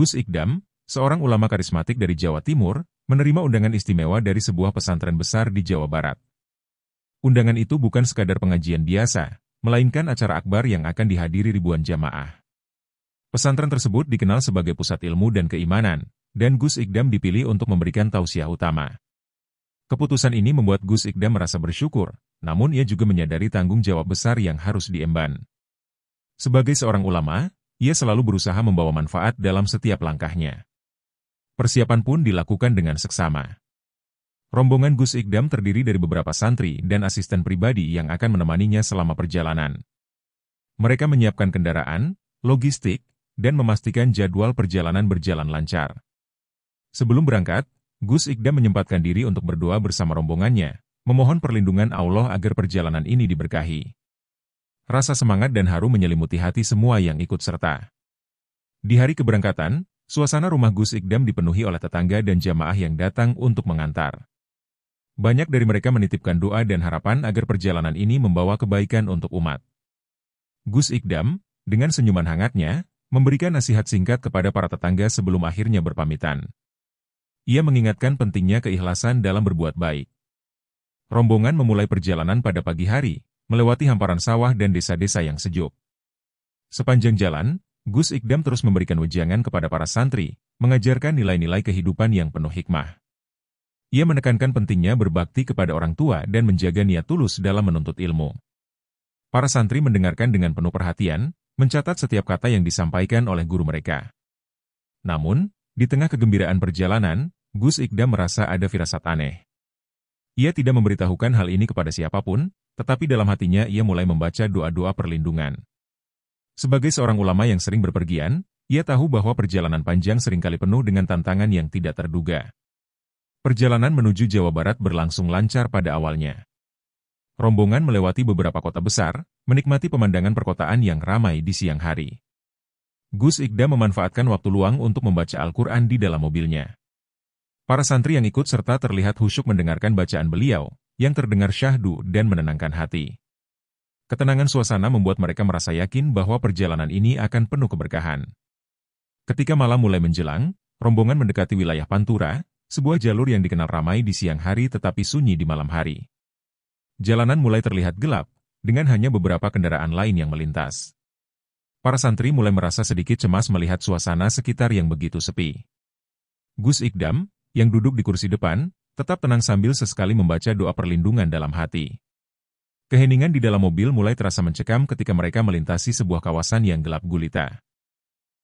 Gus Ikdam, seorang ulama karismatik dari Jawa Timur, menerima undangan istimewa dari sebuah pesantren besar di Jawa Barat. Undangan itu bukan sekadar pengajian biasa, melainkan acara akbar yang akan dihadiri ribuan jamaah. Pesantren tersebut dikenal sebagai pusat ilmu dan keimanan, dan Gus Ikdam dipilih untuk memberikan tausiah utama. Keputusan ini membuat Gus Ikdam merasa bersyukur, namun ia juga menyadari tanggung jawab besar yang harus diemban. Sebagai seorang ulama, ia selalu berusaha membawa manfaat dalam setiap langkahnya. Persiapan pun dilakukan dengan seksama. Rombongan Gus Ikdam terdiri dari beberapa santri dan asisten pribadi yang akan menemaninya selama perjalanan. Mereka menyiapkan kendaraan, logistik, dan memastikan jadwal perjalanan berjalan lancar. Sebelum berangkat, Gus Ikdam menyempatkan diri untuk berdoa bersama rombongannya, memohon perlindungan Allah agar perjalanan ini diberkahi. Rasa semangat dan haru menyelimuti hati semua yang ikut serta. Di hari keberangkatan, suasana rumah Gus Ikdam dipenuhi oleh tetangga dan jamaah yang datang untuk mengantar. Banyak dari mereka menitipkan doa dan harapan agar perjalanan ini membawa kebaikan untuk umat. Gus Ikdam, dengan senyuman hangatnya, memberikan nasihat singkat kepada para tetangga sebelum akhirnya berpamitan. Ia mengingatkan pentingnya keikhlasan dalam berbuat baik. Rombongan memulai perjalanan pada pagi hari, melewati hamparan sawah dan desa-desa yang sejuk. Sepanjang jalan, Gus Ikdam terus memberikan wejangan kepada para santri, mengajarkan nilai-nilai kehidupan yang penuh hikmah. Ia menekankan pentingnya berbakti kepada orang tua dan menjaga niat tulus dalam menuntut ilmu. Para santri mendengarkan dengan penuh perhatian, mencatat setiap kata yang disampaikan oleh guru mereka. Namun, di tengah kegembiraan perjalanan, Gus Ikdam merasa ada firasat aneh. Ia tidak memberitahukan hal ini kepada siapapun, tetapi dalam hatinya ia mulai membaca doa-doa perlindungan. Sebagai seorang ulama yang sering berpergian, ia tahu bahwa perjalanan panjang seringkali penuh dengan tantangan yang tidak terduga. Perjalanan menuju Jawa Barat berlangsung lancar pada awalnya. Rombongan melewati beberapa kota besar, menikmati pemandangan perkotaan yang ramai di siang hari. Gus Ikdam memanfaatkan waktu luang untuk membaca Al-Quran di dalam mobilnya. Para santri yang ikut serta terlihat khusyuk mendengarkan bacaan beliau, yang terdengar syahdu dan menenangkan hati. Ketenangan suasana membuat mereka merasa yakin bahwa perjalanan ini akan penuh keberkahan. Ketika malam mulai menjelang, rombongan mendekati wilayah Pantura, sebuah jalur yang dikenal ramai di siang hari tetapi sunyi di malam hari. Jalanan mulai terlihat gelap, dengan hanya beberapa kendaraan lain yang melintas. Para santri mulai merasa sedikit cemas melihat suasana sekitar yang begitu sepi. Gus Ikdam, yang duduk di kursi depan, tetap tenang sambil sesekali membaca doa perlindungan dalam hati. Keheningan di dalam mobil mulai terasa mencekam ketika mereka melintasi sebuah kawasan yang gelap gulita.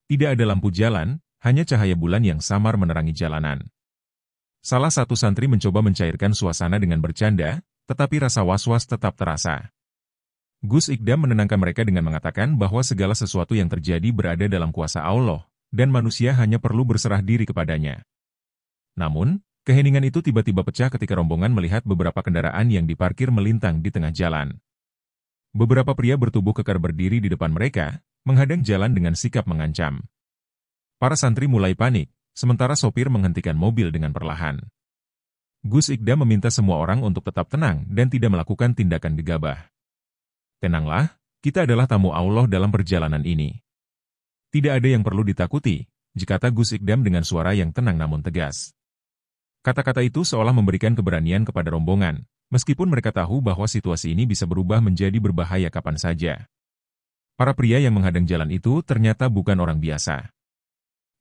Tidak ada lampu jalan, hanya cahaya bulan yang samar menerangi jalanan. Salah satu santri mencoba mencairkan suasana dengan bercanda, tetapi rasa was-was tetap terasa. Gus Ikdam menenangkan mereka dengan mengatakan bahwa segala sesuatu yang terjadi berada dalam kuasa Allah, dan manusia hanya perlu berserah diri kepadanya. Namun, keheningan itu tiba-tiba pecah ketika rombongan melihat beberapa kendaraan yang diparkir melintang di tengah jalan. Beberapa pria bertubuh kekar berdiri di depan mereka, menghadang jalan dengan sikap mengancam. Para santri mulai panik, sementara sopir menghentikan mobil dengan perlahan. Gus Ikdam meminta semua orang untuk tetap tenang dan tidak melakukan tindakan gegabah. Tenanglah, kita adalah tamu Allah dalam perjalanan ini. Tidak ada yang perlu ditakuti, kata Gus Ikdam dengan suara yang tenang namun tegas. Kata-kata itu seolah memberikan keberanian kepada rombongan, meskipun mereka tahu bahwa situasi ini bisa berubah menjadi berbahaya kapan saja. Para pria yang menghadang jalan itu ternyata bukan orang biasa.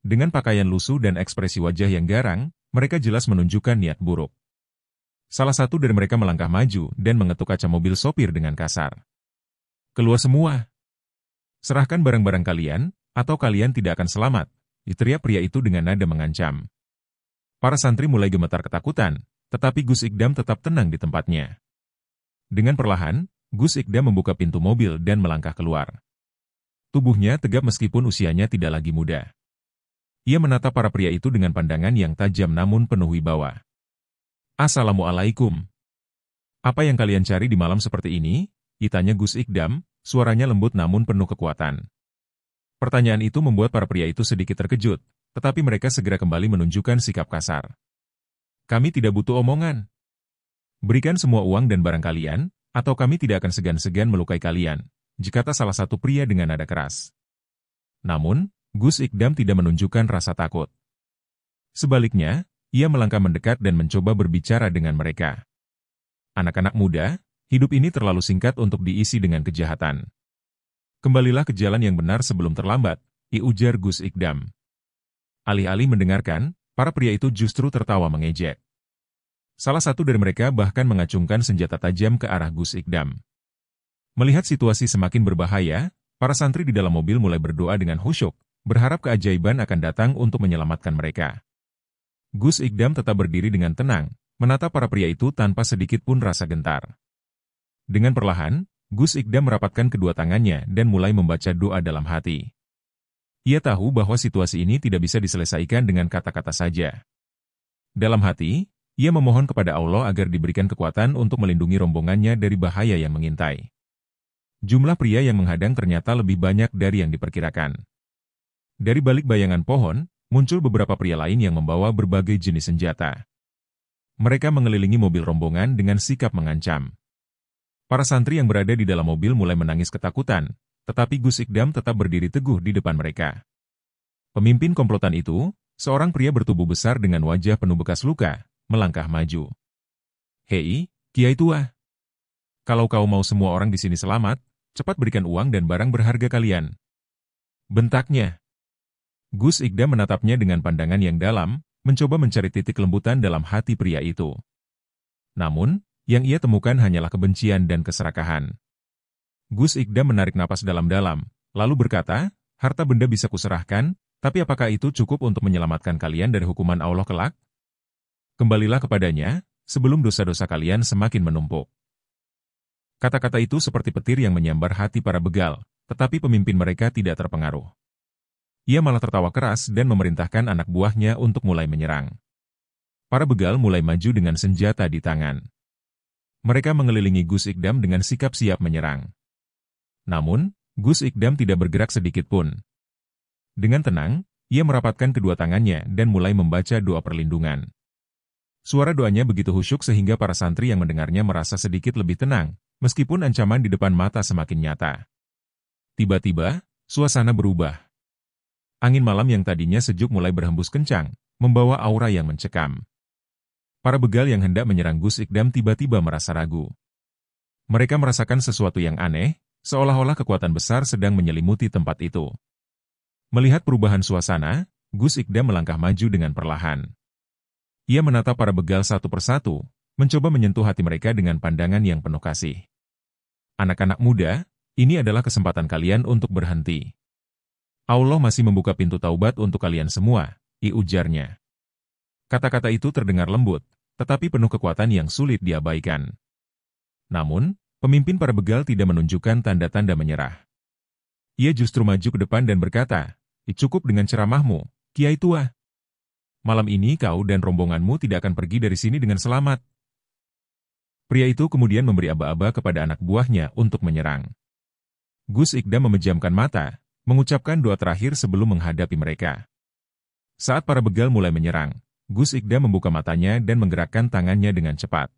Dengan pakaian lusuh dan ekspresi wajah yang garang, mereka jelas menunjukkan niat buruk. Salah satu dari mereka melangkah maju dan mengetuk kaca mobil sopir dengan kasar. "Keluar semua! Serahkan barang-barang kalian, atau kalian tidak akan selamat," teriak pria itu dengan nada mengancam. Para santri mulai gemetar ketakutan, tetapi Gus Ikdam tetap tenang di tempatnya. Dengan perlahan, Gus Ikdam membuka pintu mobil dan melangkah keluar. Tubuhnya tegap meskipun usianya tidak lagi muda. Ia menatap para pria itu dengan pandangan yang tajam namun penuh wibawa. "Assalamualaikum. Apa yang kalian cari di malam seperti ini?" tanya Gus Ikdam, suaranya lembut namun penuh kekuatan. Pertanyaan itu membuat para pria itu sedikit terkejut, tetapi mereka segera kembali menunjukkan sikap kasar. "Kami tidak butuh omongan. Berikan semua uang dan barang kalian, atau kami tidak akan segan-segan melukai kalian," kata salah satu pria dengan nada keras. Namun, Gus Ikdam tidak menunjukkan rasa takut. Sebaliknya, ia melangkah mendekat dan mencoba berbicara dengan mereka. Anak-anak muda, hidup ini terlalu singkat untuk diisi dengan kejahatan. Kembalilah ke jalan yang benar sebelum terlambat, ujar Gus Ikdam. Alih-alih mendengarkan, para pria itu justru tertawa mengejek. Salah satu dari mereka bahkan mengacungkan senjata tajam ke arah Gus Ikdam. Melihat situasi semakin berbahaya, para santri di dalam mobil mulai berdoa dengan khusyuk, berharap keajaiban akan datang untuk menyelamatkan mereka. Gus Ikdam tetap berdiri dengan tenang, menatap para pria itu tanpa sedikit pun rasa gentar. Dengan perlahan, Gus Ikdam merapatkan kedua tangannya dan mulai membaca doa dalam hati. Ia tahu bahwa situasi ini tidak bisa diselesaikan dengan kata-kata saja. Dalam hati, ia memohon kepada Allah agar diberikan kekuatan untuk melindungi rombongannya dari bahaya yang mengintai. Jumlah pria yang menghadang ternyata lebih banyak dari yang diperkirakan. Dari balik bayangan pohon, muncul beberapa pria lain yang membawa berbagai jenis senjata. Mereka mengelilingi mobil rombongan dengan sikap mengancam. Para santri yang berada di dalam mobil mulai menangis ketakutan, tetapi Gus Ikdam tetap berdiri teguh di depan mereka. Pemimpin komplotan itu, seorang pria bertubuh besar dengan wajah penuh bekas luka, melangkah maju. "Hei, Kiai Tua. Kalau kau mau semua orang di sini selamat, cepat berikan uang dan barang berharga kalian," bentaknya. Gus Ikdam menatapnya dengan pandangan yang dalam, mencoba mencari titik kelembutan dalam hati pria itu. Namun, yang ia temukan hanyalah kebencian dan keserakahan. Gus Ikdam menarik napas dalam-dalam, lalu berkata, "Harta benda bisa kuserahkan, tapi apakah itu cukup untuk menyelamatkan kalian dari hukuman Allah kelak? Kembalilah kepadanya, sebelum dosa-dosa kalian semakin menumpuk." Kata-kata itu seperti petir yang menyambar hati para begal, tetapi pemimpin mereka tidak terpengaruh. Ia malah tertawa keras dan memerintahkan anak buahnya untuk mulai menyerang. Para begal mulai maju dengan senjata di tangan. Mereka mengelilingi Gus Ikdam dengan sikap siap menyerang. Namun, Gus Ikdam tidak bergerak sedikit pun. Dengan tenang, ia merapatkan kedua tangannya dan mulai membaca doa perlindungan. Suara doanya begitu khusyuk sehingga para santri yang mendengarnya merasa sedikit lebih tenang, meskipun ancaman di depan mata semakin nyata. Tiba-tiba, suasana berubah. Angin malam yang tadinya sejuk mulai berhembus kencang, membawa aura yang mencekam. Para begal yang hendak menyerang Gus Ikdam tiba-tiba merasa ragu. Mereka merasakan sesuatu yang aneh, seolah-olah kekuatan besar sedang menyelimuti tempat itu. Melihat perubahan suasana, Gus Ikdam melangkah maju dengan perlahan. Ia menatap para begal satu persatu, mencoba menyentuh hati mereka dengan pandangan yang penuh kasih. "Anak-anak muda, ini adalah kesempatan kalian untuk berhenti. Allah masih membuka pintu taubat untuk kalian semua," ujarnya. Kata-kata itu terdengar lembut, tetapi penuh kekuatan yang sulit diabaikan. Namun, pemimpin para begal tidak menunjukkan tanda-tanda menyerah. Ia justru maju ke depan dan berkata, "Cukup dengan ceramahmu, Kiai Tua. Malam ini kau dan rombonganmu tidak akan pergi dari sini dengan selamat." Pria itu kemudian memberi aba-aba kepada anak buahnya untuk menyerang. Gus Ikdam memejamkan mata, mengucapkan doa terakhir sebelum menghadapi mereka. Saat para begal mulai menyerang, Gus Ikdam membuka matanya dan menggerakkan tangannya dengan cepat.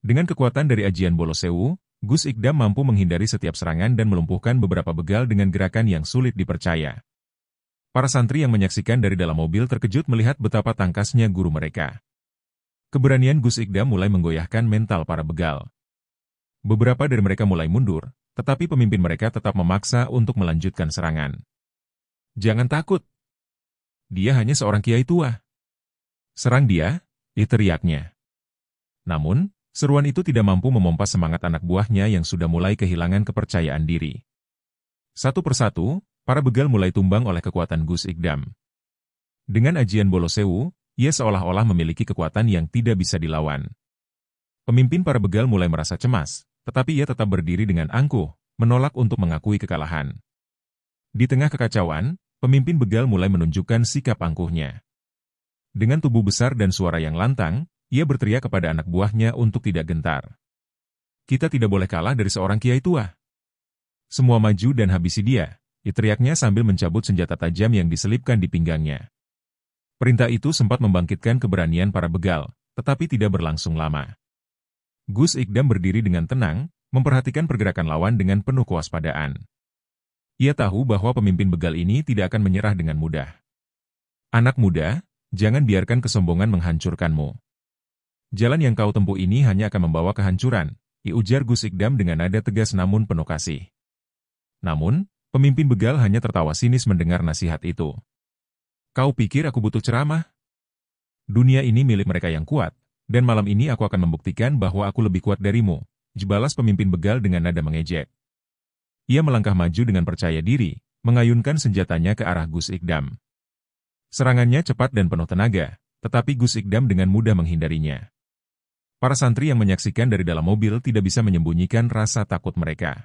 Dengan kekuatan dari ajian Bolo Sewu, Gus Ikdam mampu menghindari setiap serangan dan melumpuhkan beberapa begal dengan gerakan yang sulit dipercaya. Para santri yang menyaksikan dari dalam mobil terkejut melihat betapa tangkasnya guru mereka. Keberanian Gus Ikdam mulai menggoyahkan mental para begal. Beberapa dari mereka mulai mundur, tetapi pemimpin mereka tetap memaksa untuk melanjutkan serangan. "Jangan takut. Dia hanya seorang kiai tua. Serang dia," teriaknya. Namun, seruan itu tidak mampu memompa semangat anak buahnya yang sudah mulai kehilangan kepercayaan diri. Satu persatu, para begal mulai tumbang oleh kekuatan Gus Ikdam. Dengan ajian Bolo Sewu, ia seolah-olah memiliki kekuatan yang tidak bisa dilawan. Pemimpin para begal mulai merasa cemas, tetapi ia tetap berdiri dengan angkuh, menolak untuk mengakui kekalahan. Di tengah kekacauan, pemimpin begal mulai menunjukkan sikap angkuhnya. Dengan tubuh besar dan suara yang lantang, ia berteriak kepada anak buahnya untuk tidak gentar. "Kita tidak boleh kalah dari seorang kiai tua. Semua maju dan habisi dia," teriaknya sambil mencabut senjata tajam yang diselipkan di pinggangnya. Perintah itu sempat membangkitkan keberanian para begal, tetapi tidak berlangsung lama. Gus Ikdam berdiri dengan tenang, memperhatikan pergerakan lawan dengan penuh kewaspadaan. Ia tahu bahwa pemimpin begal ini tidak akan menyerah dengan mudah. Anak muda, jangan biarkan kesombongan menghancurkanmu. Jalan yang kau tempuh ini hanya akan membawa kehancuran, ujar Gus Ikdam dengan nada tegas namun penuh kasih. Namun, pemimpin begal hanya tertawa sinis mendengar nasihat itu. Kau pikir aku butuh ceramah? Dunia ini milik mereka yang kuat, dan malam ini aku akan membuktikan bahwa aku lebih kuat darimu, balas pemimpin begal dengan nada mengejek. Ia melangkah maju dengan percaya diri, mengayunkan senjatanya ke arah Gus Ikdam. Serangannya cepat dan penuh tenaga, tetapi Gus Ikdam dengan mudah menghindarinya. Para santri yang menyaksikan dari dalam mobil tidak bisa menyembunyikan rasa takut mereka.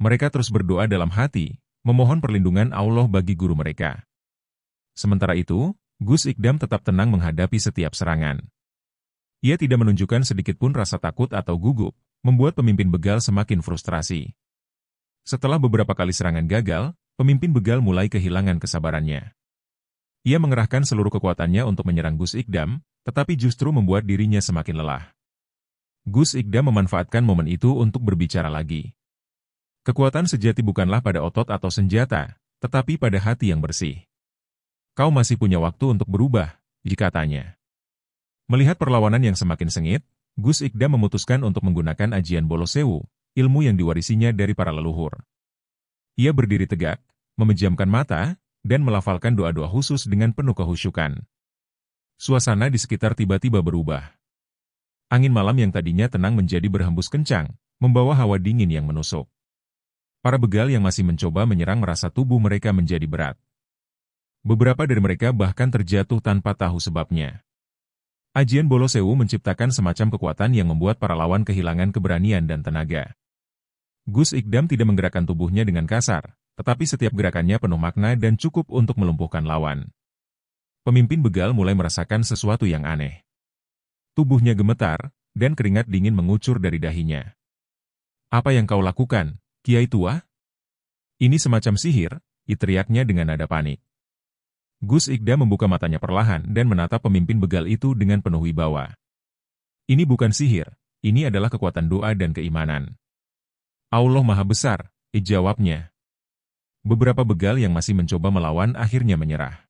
Mereka terus berdoa dalam hati, memohon perlindungan Allah bagi guru mereka. Sementara itu, Gus Ikdam tetap tenang menghadapi setiap serangan. Ia tidak menunjukkan sedikitpun rasa takut atau gugup, membuat pemimpin begal semakin frustrasi. Setelah beberapa kali serangan gagal, pemimpin begal mulai kehilangan kesabarannya. Ia mengerahkan seluruh kekuatannya untuk menyerang Gus Ikdam, tetapi justru membuat dirinya semakin lelah. Gus Ikdam memanfaatkan momen itu untuk berbicara lagi. Kekuatan sejati bukanlah pada otot atau senjata, tetapi pada hati yang bersih. Kau masih punya waktu untuk berubah, katanya. Melihat perlawanan yang semakin sengit, Gus Ikdam memutuskan untuk menggunakan ajian Bolo Sewu, ilmu yang diwarisinya dari para leluhur. Ia berdiri tegak, memejamkan mata, dan melafalkan doa-doa khusus dengan penuh kehusyukan. Suasana di sekitar tiba-tiba berubah. Angin malam yang tadinya tenang menjadi berhembus kencang, membawa hawa dingin yang menusuk. Para begal yang masih mencoba menyerang merasa tubuh mereka menjadi berat. Beberapa dari mereka bahkan terjatuh tanpa tahu sebabnya. Ajian Bolo Sewu menciptakan semacam kekuatan yang membuat para lawan kehilangan keberanian dan tenaga. Gus Ikdam tidak menggerakkan tubuhnya dengan kasar, tetapi setiap gerakannya penuh makna dan cukup untuk melumpuhkan lawan. Pemimpin begal mulai merasakan sesuatu yang aneh. Tubuhnya gemetar, dan keringat dingin mengucur dari dahinya. Apa yang kau lakukan, Kiai Tua? Ini semacam sihir, teriaknya dengan nada panik. Gus Ikdam membuka matanya perlahan dan menatap pemimpin begal itu dengan penuh wibawa. Ini bukan sihir, ini adalah kekuatan doa dan keimanan. Allah Maha Besar, jawabnya. Beberapa begal yang masih mencoba melawan akhirnya menyerah.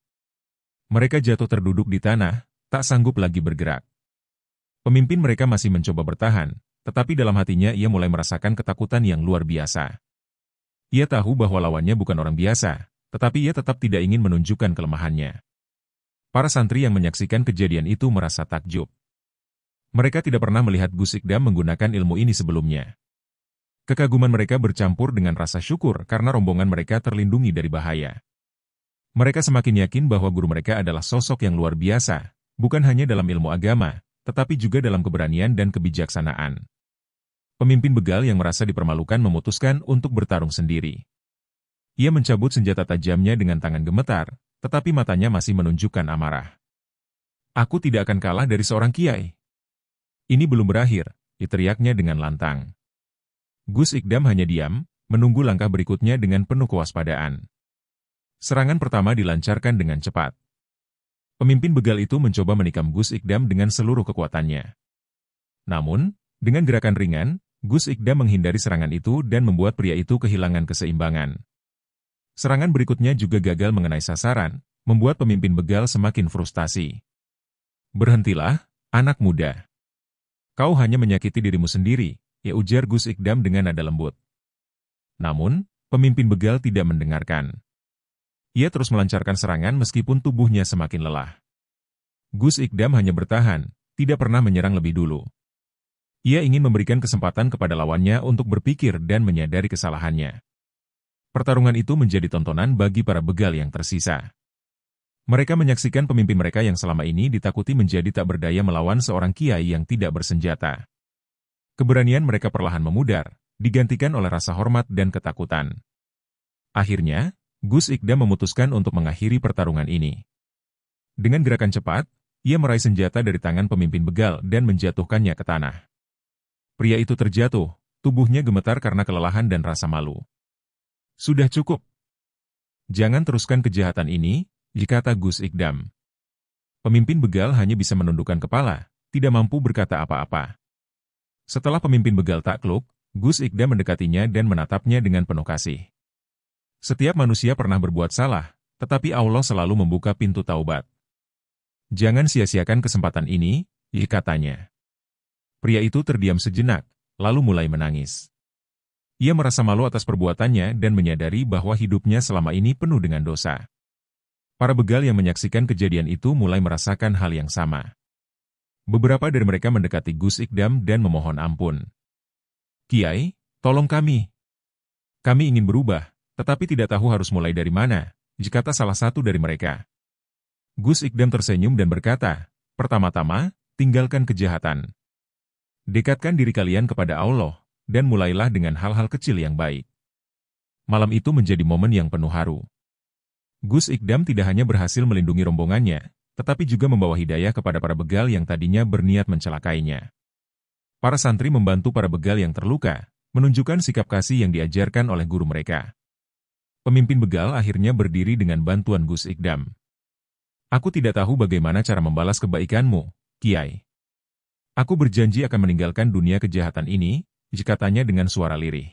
Mereka jatuh terduduk di tanah, tak sanggup lagi bergerak. Pemimpin mereka masih mencoba bertahan, tetapi dalam hatinya ia mulai merasakan ketakutan yang luar biasa. Ia tahu bahwa lawannya bukan orang biasa, tetapi ia tetap tidak ingin menunjukkan kelemahannya. Para santri yang menyaksikan kejadian itu merasa takjub. Mereka tidak pernah melihat Gus Ikdam menggunakan ilmu ini sebelumnya. Kekaguman mereka bercampur dengan rasa syukur karena rombongan mereka terlindungi dari bahaya. Mereka semakin yakin bahwa guru mereka adalah sosok yang luar biasa, bukan hanya dalam ilmu agama, tetapi juga dalam keberanian dan kebijaksanaan. Pemimpin begal yang merasa dipermalukan memutuskan untuk bertarung sendiri. Ia mencabut senjata tajamnya dengan tangan gemetar, tetapi matanya masih menunjukkan amarah. Aku tidak akan kalah dari seorang kiai. Ini belum berakhir, teriaknya dengan lantang. Gus Ikdam hanya diam, menunggu langkah berikutnya dengan penuh kewaspadaan. Serangan pertama dilancarkan dengan cepat. Pemimpin begal itu mencoba menikam Gus Ikdam dengan seluruh kekuatannya. Namun, dengan gerakan ringan, Gus Ikdam menghindari serangan itu dan membuat pria itu kehilangan keseimbangan. Serangan berikutnya juga gagal mengenai sasaran, membuat pemimpin begal semakin frustasi. Berhentilah, anak muda. Kau hanya menyakiti dirimu sendiri, ujar Gus Ikdam dengan nada lembut. Namun, pemimpin begal tidak mendengarkan. Ia terus melancarkan serangan meskipun tubuhnya semakin lelah. Gus Ikdam hanya bertahan, tidak pernah menyerang lebih dulu. Ia ingin memberikan kesempatan kepada lawannya untuk berpikir dan menyadari kesalahannya. Pertarungan itu menjadi tontonan bagi para begal yang tersisa. Mereka menyaksikan pemimpin mereka yang selama ini ditakuti menjadi tak berdaya melawan seorang kiai yang tidak bersenjata. Keberanian mereka perlahan memudar, digantikan oleh rasa hormat dan ketakutan. Akhirnya, Gus Ikdam memutuskan untuk mengakhiri pertarungan ini. Dengan gerakan cepat, ia meraih senjata dari tangan pemimpin begal dan menjatuhkannya ke tanah. Pria itu terjatuh, tubuhnya gemetar karena kelelahan dan rasa malu. Sudah cukup. Jangan teruskan kejahatan ini, kata Gus Ikdam. Pemimpin begal hanya bisa menundukkan kepala, tidak mampu berkata apa-apa. Setelah pemimpin begal takluk, Gus Ikdam mendekatinya dan menatapnya dengan penuh kasih. Setiap manusia pernah berbuat salah, tetapi Allah selalu membuka pintu taubat. Jangan sia-siakan kesempatan ini, katanya. Pria itu terdiam sejenak, lalu mulai menangis. Ia merasa malu atas perbuatannya dan menyadari bahwa hidupnya selama ini penuh dengan dosa. Para begal yang menyaksikan kejadian itu mulai merasakan hal yang sama. Beberapa dari mereka mendekati Gus Ikdam dan memohon ampun. Kiai, tolong kami. Kami ingin berubah, tetapi tidak tahu harus mulai dari mana, kata salah satu dari mereka. Gus Ikdam tersenyum dan berkata, pertama-tama, tinggalkan kejahatan. Dekatkan diri kalian kepada Allah, dan mulailah dengan hal-hal kecil yang baik. Malam itu menjadi momen yang penuh haru. Gus Ikdam tidak hanya berhasil melindungi rombongannya, tetapi juga membawa hidayah kepada para begal yang tadinya berniat mencelakainya. Para santri membantu para begal yang terluka, menunjukkan sikap kasih yang diajarkan oleh guru mereka. Pemimpin begal akhirnya berdiri dengan bantuan Gus Ikdam. Aku tidak tahu bagaimana cara membalas kebaikanmu, Kiai. Aku berjanji akan meninggalkan dunia kejahatan ini, katanya dengan suara lirih.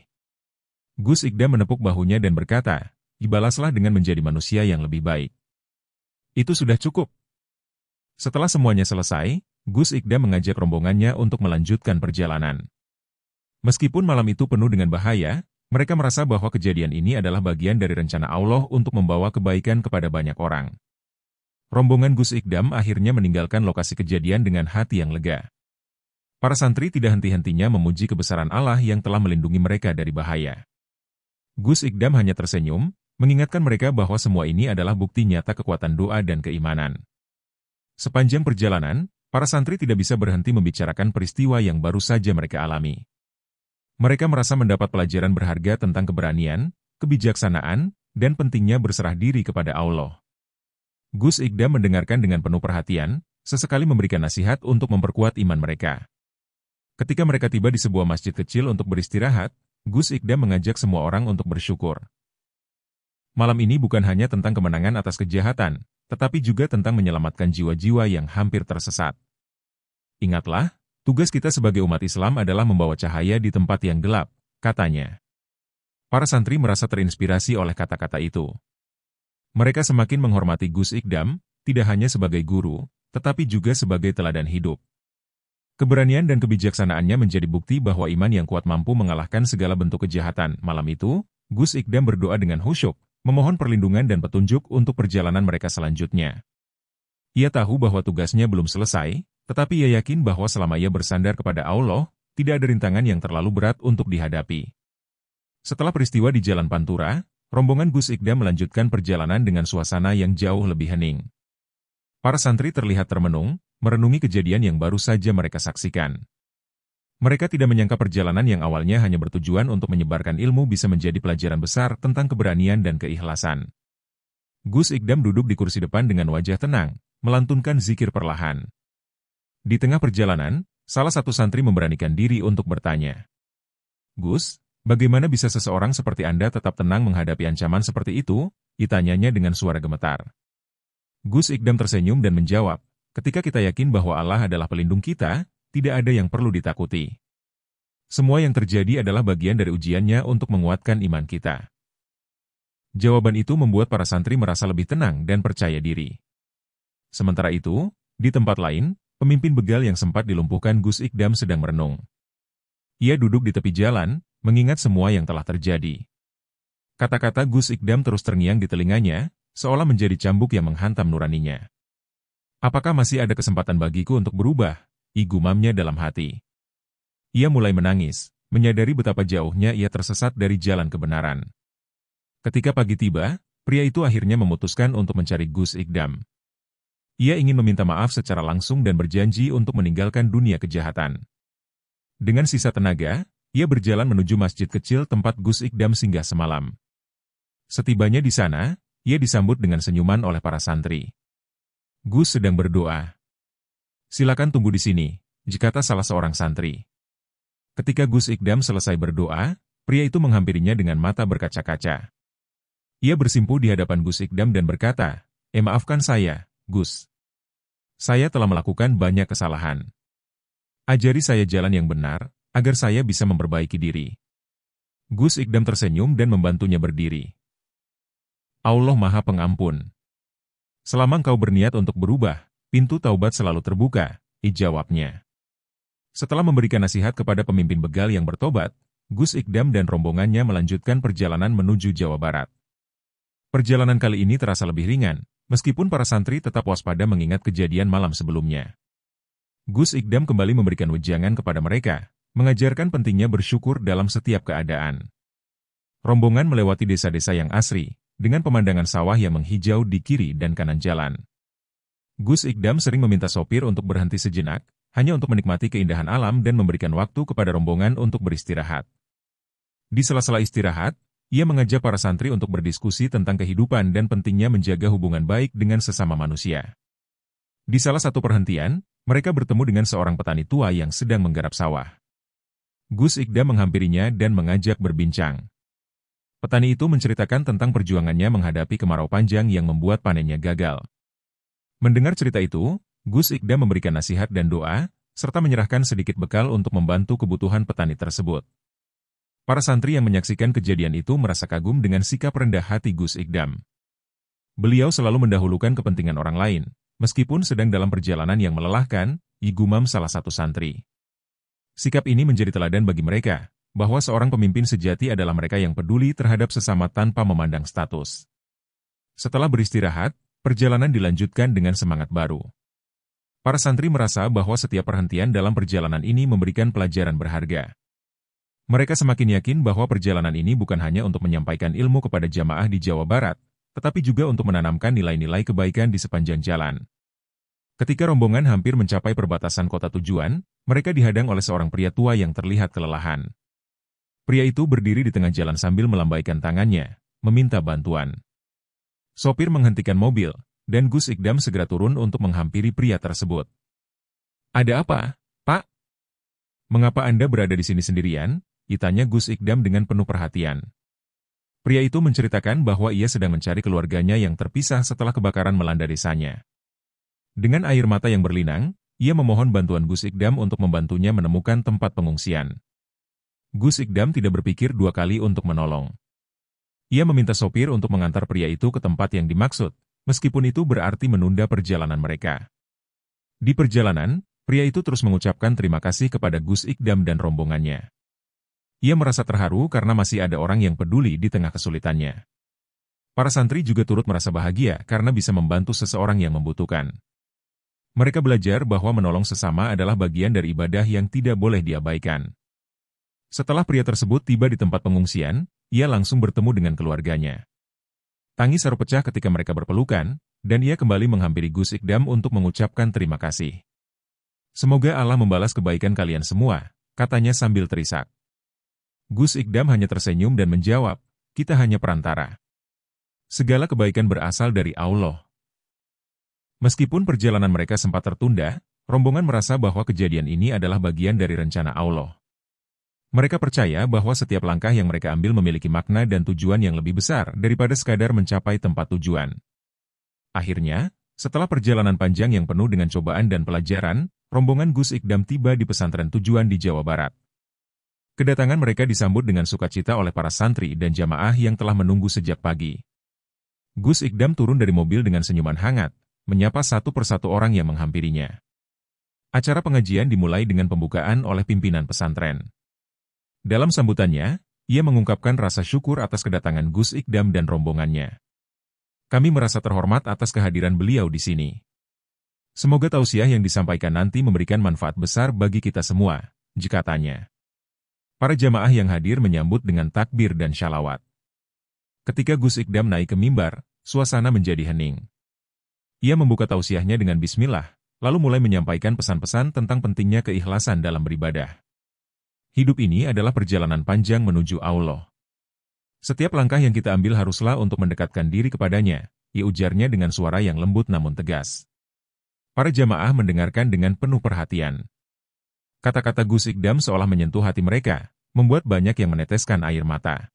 Gus Ikdam menepuk bahunya dan berkata, dibalaslah dengan menjadi manusia yang lebih baik. Itu sudah cukup. Setelah semuanya selesai, Gus Ikdam mengajak rombongannya untuk melanjutkan perjalanan. Meskipun malam itu penuh dengan bahaya, mereka merasa bahwa kejadian ini adalah bagian dari rencana Allah untuk membawa kebaikan kepada banyak orang. Rombongan Gus Ikdam akhirnya meninggalkan lokasi kejadian dengan hati yang lega. Para santri tidak henti-hentinya memuji kebesaran Allah yang telah melindungi mereka dari bahaya. Gus Ikdam hanya tersenyum, mengingatkan mereka bahwa semua ini adalah bukti nyata kekuatan doa dan keimanan. Sepanjang perjalanan, para santri tidak bisa berhenti membicarakan peristiwa yang baru saja mereka alami. Mereka merasa mendapat pelajaran berharga tentang keberanian, kebijaksanaan, dan pentingnya berserah diri kepada Allah. Gus Ikdam mendengarkan dengan penuh perhatian, sesekali memberikan nasihat untuk memperkuat iman mereka. Ketika mereka tiba di sebuah masjid kecil untuk beristirahat, Gus Ikdam mengajak semua orang untuk bersyukur. Malam ini bukan hanya tentang kemenangan atas kejahatan, tetapi juga tentang menyelamatkan jiwa-jiwa yang hampir tersesat. Ingatlah, tugas kita sebagai umat Islam adalah membawa cahaya di tempat yang gelap, katanya. Para santri merasa terinspirasi oleh kata-kata itu. Mereka semakin menghormati Gus Ikdam, tidak hanya sebagai guru, tetapi juga sebagai teladan hidup. Keberanian dan kebijaksanaannya menjadi bukti bahwa iman yang kuat mampu mengalahkan segala bentuk kejahatan. Malam itu, Gus Ikdam berdoa dengan khusyuk, memohon perlindungan dan petunjuk untuk perjalanan mereka selanjutnya. Ia tahu bahwa tugasnya belum selesai, tetapi ia yakin bahwa selama ia bersandar kepada Allah, tidak ada rintangan yang terlalu berat untuk dihadapi. Setelah peristiwa di Jalan Pantura, rombongan Gus Ikdam melanjutkan perjalanan dengan suasana yang jauh lebih hening. Para santri terlihat termenung, merenungi kejadian yang baru saja mereka saksikan. Mereka tidak menyangka perjalanan yang awalnya hanya bertujuan untuk menyebarkan ilmu bisa menjadi pelajaran besar tentang keberanian dan keikhlasan. Gus Ikdam duduk di kursi depan dengan wajah tenang, melantunkan zikir perlahan. Di tengah perjalanan, salah satu santri memberanikan diri untuk bertanya. Gus, bagaimana bisa seseorang seperti Anda tetap tenang menghadapi ancaman seperti itu? Ditanyanya dengan suara gemetar. Gus Ikdam tersenyum dan menjawab, ketika kita yakin bahwa Allah adalah pelindung kita, tidak ada yang perlu ditakuti. Semua yang terjadi adalah bagian dari ujiannya untuk menguatkan iman kita. Jawaban itu membuat para santri merasa lebih tenang dan percaya diri. Sementara itu, di tempat lain, pemimpin begal yang sempat dilumpuhkan Gus Ikdam sedang merenung. Ia duduk di tepi jalan, mengingat semua yang telah terjadi. Kata-kata Gus Ikdam terus terngiang di telinganya, seolah menjadi cambuk yang menghantam nuraninya. Apakah masih ada kesempatan bagiku untuk berubah? Gumamnya dalam hati. Ia mulai menangis, menyadari betapa jauhnya ia tersesat dari jalan kebenaran. Ketika pagi tiba, pria itu akhirnya memutuskan untuk mencari Gus Ikdam. Ia ingin meminta maaf secara langsung dan berjanji untuk meninggalkan dunia kejahatan. Dengan sisa tenaga, ia berjalan menuju masjid kecil tempat Gus Ikdam singgah semalam. Setibanya di sana, ia disambut dengan senyuman oleh para santri. Gus sedang berdoa. Silakan tunggu di sini, kata salah seorang santri. Ketika Gus Ikdam selesai berdoa, pria itu menghampirinya dengan mata berkaca-kaca. Ia bersimpuh di hadapan Gus Ikdam dan berkata, maafkan saya, Gus. Saya telah melakukan banyak kesalahan. Ajari saya jalan yang benar, agar saya bisa memperbaiki diri. Gus Ikdam tersenyum dan membantunya berdiri. Allah Maha Pengampun. Selama engkau berniat untuk berubah, pintu taubat selalu terbuka, jawabnya. Setelah memberikan nasihat kepada pemimpin begal yang bertobat, Gus Ikdam dan rombongannya melanjutkan perjalanan menuju Jawa Barat. Perjalanan kali ini terasa lebih ringan, meskipun para santri tetap waspada mengingat kejadian malam sebelumnya. Gus Ikdam kembali memberikan wejangan kepada mereka, mengajarkan pentingnya bersyukur dalam setiap keadaan. Rombongan melewati desa-desa yang asri, dengan pemandangan sawah yang menghijau di kiri dan kanan jalan. Gus Ikdam sering meminta sopir untuk berhenti sejenak, hanya untuk menikmati keindahan alam dan memberikan waktu kepada rombongan untuk beristirahat. Di sela-sela istirahat, ia mengajak para santri untuk berdiskusi tentang kehidupan dan pentingnya menjaga hubungan baik dengan sesama manusia. Di salah satu perhentian, mereka bertemu dengan seorang petani tua yang sedang menggarap sawah. Gus Ikdam menghampirinya dan mengajak berbincang. Petani itu menceritakan tentang perjuangannya menghadapi kemarau panjang yang membuat panennya gagal. Mendengar cerita itu, Gus Ikdam memberikan nasihat dan doa, serta menyerahkan sedikit bekal untuk membantu kebutuhan petani tersebut. Para santri yang menyaksikan kejadian itu merasa kagum dengan sikap rendah hati Gus Ikdam. Beliau selalu mendahulukan kepentingan orang lain, meskipun sedang dalam perjalanan yang melelahkan, gumam salah satu santri. Sikap ini menjadi teladan bagi mereka, bahwa seorang pemimpin sejati adalah mereka yang peduli terhadap sesama tanpa memandang status. Setelah beristirahat, perjalanan dilanjutkan dengan semangat baru. Para santri merasa bahwa setiap perhentian dalam perjalanan ini memberikan pelajaran berharga. Mereka semakin yakin bahwa perjalanan ini bukan hanya untuk menyampaikan ilmu kepada jamaah di Jawa Barat, tetapi juga untuk menanamkan nilai-nilai kebaikan di sepanjang jalan. Ketika rombongan hampir mencapai perbatasan kota tujuan, mereka dihadang oleh seorang pria tua yang terlihat kelelahan. Pria itu berdiri di tengah jalan sambil melambaikan tangannya, meminta bantuan. Sopir menghentikan mobil, dan Gus Ikdam segera turun untuk menghampiri pria tersebut. "Ada apa, Pak? Mengapa Anda berada di sini sendirian?" Tanya Gus Ikdam dengan penuh perhatian. Pria itu menceritakan bahwa ia sedang mencari keluarganya yang terpisah setelah kebakaran melanda desanya. Dengan air mata yang berlinang, ia memohon bantuan Gus Ikdam untuk membantunya menemukan tempat pengungsian. Gus Ikdam tidak berpikir dua kali untuk menolong. Ia meminta sopir untuk mengantar pria itu ke tempat yang dimaksud, meskipun itu berarti menunda perjalanan mereka. Di perjalanan, pria itu terus mengucapkan terima kasih kepada Gus Ikdam dan rombongannya. Ia merasa terharu karena masih ada orang yang peduli di tengah kesulitannya. Para santri juga turut merasa bahagia karena bisa membantu seseorang yang membutuhkan. Mereka belajar bahwa menolong sesama adalah bagian dari ibadah yang tidak boleh diabaikan. Setelah pria tersebut tiba di tempat pengungsian, ia langsung bertemu dengan keluarganya. Tangis haru pecah ketika mereka berpelukan, dan ia kembali menghampiri Gus Ikdam untuk mengucapkan terima kasih. "Semoga Allah membalas kebaikan kalian semua," katanya sambil terisak. Gus Ikdam hanya tersenyum dan menjawab, "Kita hanya perantara. Segala kebaikan berasal dari Allah." Meskipun perjalanan mereka sempat tertunda, rombongan merasa bahwa kejadian ini adalah bagian dari rencana Allah. Mereka percaya bahwa setiap langkah yang mereka ambil memiliki makna dan tujuan yang lebih besar daripada sekadar mencapai tempat tujuan. Akhirnya, setelah perjalanan panjang yang penuh dengan cobaan dan pelajaran, rombongan Gus Ikdam tiba di pesantren tujuan di Jawa Barat. Kedatangan mereka disambut dengan sukacita oleh para santri dan jamaah yang telah menunggu sejak pagi. Gus Ikdam turun dari mobil dengan senyuman hangat, menyapa satu persatu orang yang menghampirinya. Acara pengajian dimulai dengan pembukaan oleh pimpinan pesantren. Dalam sambutannya, ia mengungkapkan rasa syukur atas kedatangan Gus Ikdam dan rombongannya. "Kami merasa terhormat atas kehadiran beliau di sini. Semoga tausiah yang disampaikan nanti memberikan manfaat besar bagi kita semua," katanya. Para jamaah yang hadir menyambut dengan takbir dan syalawat. Ketika Gus Ikdam naik ke mimbar, suasana menjadi hening. Ia membuka tausiahnya dengan bismillah, lalu mulai menyampaikan pesan-pesan tentang pentingnya keikhlasan dalam beribadah. Hidup ini adalah perjalanan panjang menuju Allah. Setiap langkah yang kita ambil haruslah untuk mendekatkan diri kepadanya, ujarnya dengan suara yang lembut namun tegas. Para jamaah mendengarkan dengan penuh perhatian. Kata-kata Gus Ikdam seolah menyentuh hati mereka, membuat banyak yang meneteskan air mata.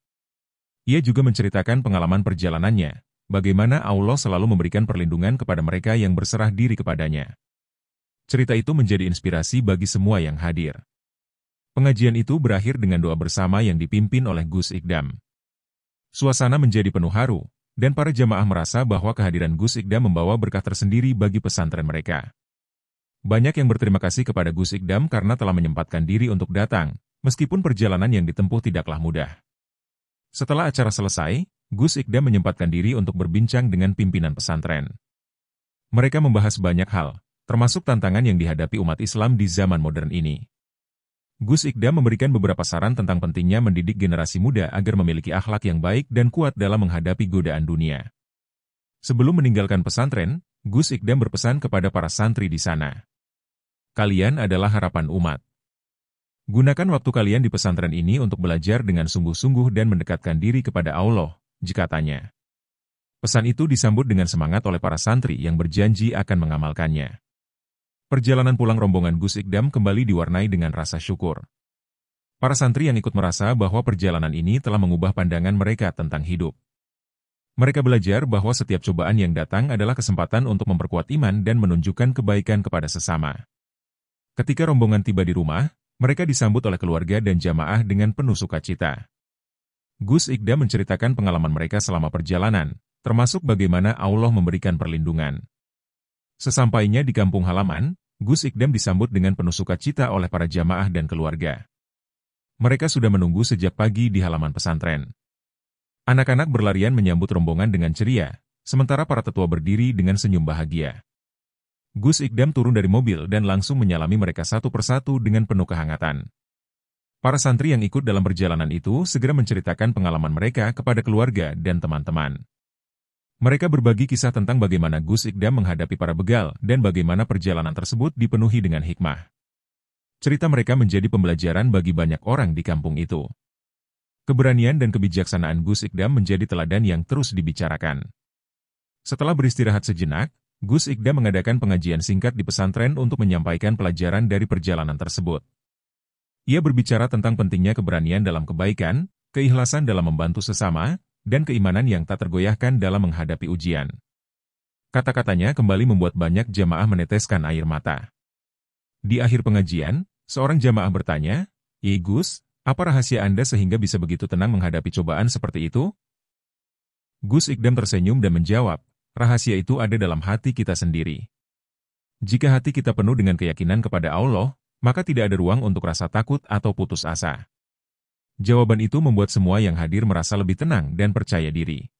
Ia juga menceritakan pengalaman perjalanannya, bagaimana Allah selalu memberikan perlindungan kepada mereka yang berserah diri kepadanya. Cerita itu menjadi inspirasi bagi semua yang hadir. Pengajian itu berakhir dengan doa bersama yang dipimpin oleh Gus Ikdam. Suasana menjadi penuh haru, dan para jamaah merasa bahwa kehadiran Gus Ikdam membawa berkah tersendiri bagi pesantren mereka. Banyak yang berterima kasih kepada Gus Ikdam karena telah menyempatkan diri untuk datang, meskipun perjalanan yang ditempuh tidaklah mudah. Setelah acara selesai, Gus Ikdam menyempatkan diri untuk berbincang dengan pimpinan pesantren. Mereka membahas banyak hal, termasuk tantangan yang dihadapi umat Islam di zaman modern ini. Gus Ikdam memberikan beberapa saran tentang pentingnya mendidik generasi muda agar memiliki akhlak yang baik dan kuat dalam menghadapi godaan dunia. Sebelum meninggalkan pesantren, Gus Ikdam berpesan kepada para santri di sana. Kalian adalah harapan umat. Gunakan waktu kalian di pesantren ini untuk belajar dengan sungguh-sungguh dan mendekatkan diri kepada Allah, katanya. Pesan itu disambut dengan semangat oleh para santri yang berjanji akan mengamalkannya. Perjalanan pulang rombongan Gus Ikdam kembali diwarnai dengan rasa syukur. Para santri yang ikut merasa bahwa perjalanan ini telah mengubah pandangan mereka tentang hidup. Mereka belajar bahwa setiap cobaan yang datang adalah kesempatan untuk memperkuat iman dan menunjukkan kebaikan kepada sesama. Ketika rombongan tiba di rumah, mereka disambut oleh keluarga dan jamaah dengan penuh sukacita. Gus Ikdam menceritakan pengalaman mereka selama perjalanan, termasuk bagaimana Allah memberikan perlindungan. Sesampainya di kampung halaman, Gus Ikdam disambut dengan penuh sukacita oleh para jamaah dan keluarga. Mereka sudah menunggu sejak pagi di halaman pesantren. Anak-anak berlarian menyambut rombongan dengan ceria, sementara para tetua berdiri dengan senyum bahagia. Gus Ikdam turun dari mobil dan langsung menyalami mereka satu persatu dengan penuh kehangatan. Para santri yang ikut dalam perjalanan itu segera menceritakan pengalaman mereka kepada keluarga dan teman-teman. Mereka berbagi kisah tentang bagaimana Gus Ikdam menghadapi para begal dan bagaimana perjalanan tersebut dipenuhi dengan hikmah. Cerita mereka menjadi pembelajaran bagi banyak orang di kampung itu. Keberanian dan kebijaksanaan Gus Ikdam menjadi teladan yang terus dibicarakan. Setelah beristirahat sejenak, Gus Ikdam mengadakan pengajian singkat di pesantren untuk menyampaikan pelajaran dari perjalanan tersebut. Ia berbicara tentang pentingnya keberanian dalam kebaikan, keikhlasan dalam membantu sesama, dan keimanan yang tak tergoyahkan dalam menghadapi ujian. Kata-katanya kembali membuat banyak jamaah meneteskan air mata. Di akhir pengajian, seorang jamaah bertanya, Gus, apa rahasia Anda sehingga bisa begitu tenang menghadapi cobaan seperti itu? Gus Ikdam tersenyum dan menjawab, rahasia itu ada dalam hati kita sendiri. Jika hati kita penuh dengan keyakinan kepada Allah, maka tidak ada ruang untuk rasa takut atau putus asa. Jawaban itu membuat semua yang hadir merasa lebih tenang dan percaya diri.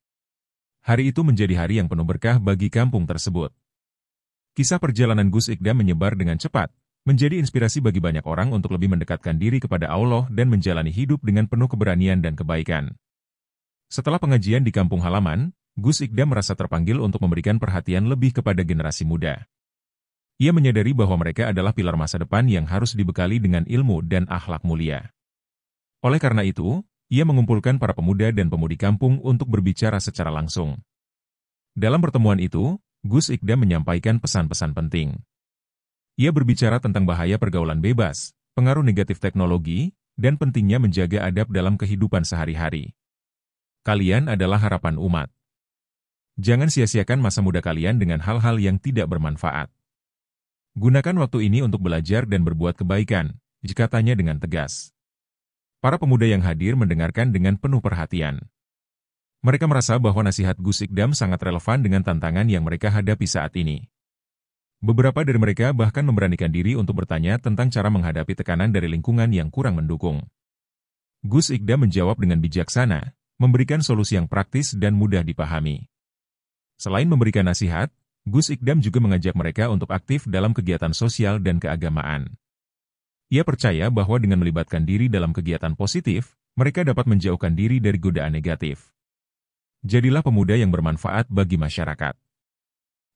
Hari itu menjadi hari yang penuh berkah bagi kampung tersebut. Kisah perjalanan Gus Ikdam menyebar dengan cepat, menjadi inspirasi bagi banyak orang untuk lebih mendekatkan diri kepada Allah dan menjalani hidup dengan penuh keberanian dan kebaikan. Setelah pengajian di kampung halaman, Gus Ikdam merasa terpanggil untuk memberikan perhatian lebih kepada generasi muda. Ia menyadari bahwa mereka adalah pilar masa depan yang harus dibekali dengan ilmu dan akhlak mulia. Oleh karena itu, ia mengumpulkan para pemuda dan pemudi kampung untuk berbicara secara langsung. Dalam pertemuan itu, Gus Ikdam menyampaikan pesan-pesan penting. Ia berbicara tentang bahaya pergaulan bebas, pengaruh negatif teknologi, dan pentingnya menjaga adab dalam kehidupan sehari-hari. Kalian adalah harapan umat. Jangan sia-siakan masa muda kalian dengan hal-hal yang tidak bermanfaat. Gunakan waktu ini untuk belajar dan berbuat kebaikan, katanya dengan tegas. Para pemuda yang hadir mendengarkan dengan penuh perhatian. Mereka merasa bahwa nasihat Gus Ikdam sangat relevan dengan tantangan yang mereka hadapi saat ini. Beberapa dari mereka bahkan memberanikan diri untuk bertanya tentang cara menghadapi tekanan dari lingkungan yang kurang mendukung. Gus Ikdam menjawab dengan bijaksana, memberikan solusi yang praktis dan mudah dipahami. Selain memberikan nasihat, Gus Ikdam juga mengajak mereka untuk aktif dalam kegiatan sosial dan keagamaan. Ia percaya bahwa dengan melibatkan diri dalam kegiatan positif, mereka dapat menjauhkan diri dari godaan negatif. Jadilah pemuda yang bermanfaat bagi masyarakat.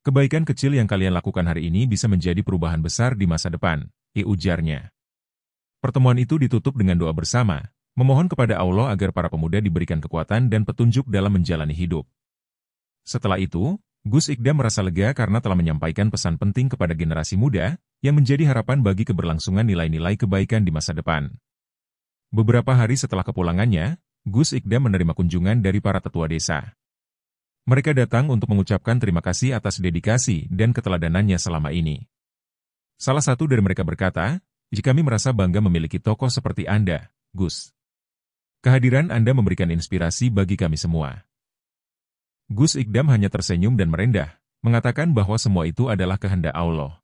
Kebaikan kecil yang kalian lakukan hari ini bisa menjadi perubahan besar di masa depan, ujarnya. Pertemuan itu ditutup dengan doa bersama, memohon kepada Allah agar para pemuda diberikan kekuatan dan petunjuk dalam menjalani hidup. Setelah itu, Gus Ikdam merasa lega karena telah menyampaikan pesan penting kepada generasi muda, yang menjadi harapan bagi keberlangsungan nilai-nilai kebaikan di masa depan. Beberapa hari setelah kepulangannya, Gus Ikdam menerima kunjungan dari para tetua desa. Mereka datang untuk mengucapkan terima kasih atas dedikasi dan keteladanannya selama ini. Salah satu dari mereka berkata, kami merasa bangga memiliki tokoh seperti Anda, Gus. Kehadiran Anda memberikan inspirasi bagi kami semua. Gus Ikdam hanya tersenyum dan merendah, mengatakan bahwa semua itu adalah kehendak Allah.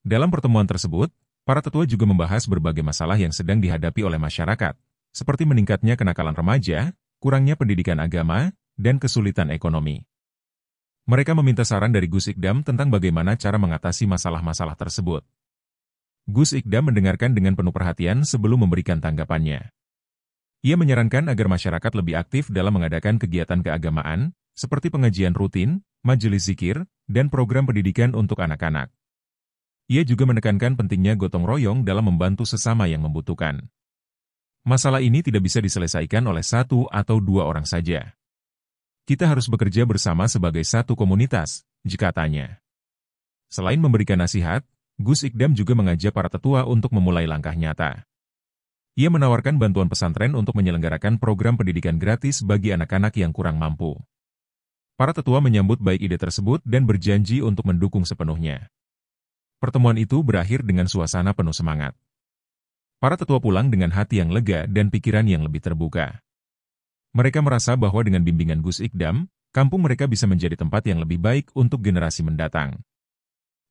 Dalam pertemuan tersebut, para tetua juga membahas berbagai masalah yang sedang dihadapi oleh masyarakat, seperti meningkatnya kenakalan remaja, kurangnya pendidikan agama, dan kesulitan ekonomi. Mereka meminta saran dari Gus Ikdam tentang bagaimana cara mengatasi masalah-masalah tersebut. Gus Ikdam mendengarkan dengan penuh perhatian sebelum memberikan tanggapannya. Ia menyarankan agar masyarakat lebih aktif dalam mengadakan kegiatan keagamaan, seperti pengajian rutin, majelis zikir, dan program pendidikan untuk anak-anak. Ia juga menekankan pentingnya gotong royong dalam membantu sesama yang membutuhkan. Masalah ini tidak bisa diselesaikan oleh satu atau dua orang saja. Kita harus bekerja bersama sebagai satu komunitas, katanya. Selain memberikan nasihat, Gus Ikdam juga mengajak para tetua untuk memulai langkah nyata. Ia menawarkan bantuan pesantren untuk menyelenggarakan program pendidikan gratis bagi anak-anak yang kurang mampu. Para tetua menyambut baik ide tersebut dan berjanji untuk mendukung sepenuhnya. Pertemuan itu berakhir dengan suasana penuh semangat. Para tetua pulang dengan hati yang lega dan pikiran yang lebih terbuka. Mereka merasa bahwa dengan bimbingan Gus Ikdam, kampung mereka bisa menjadi tempat yang lebih baik untuk generasi mendatang.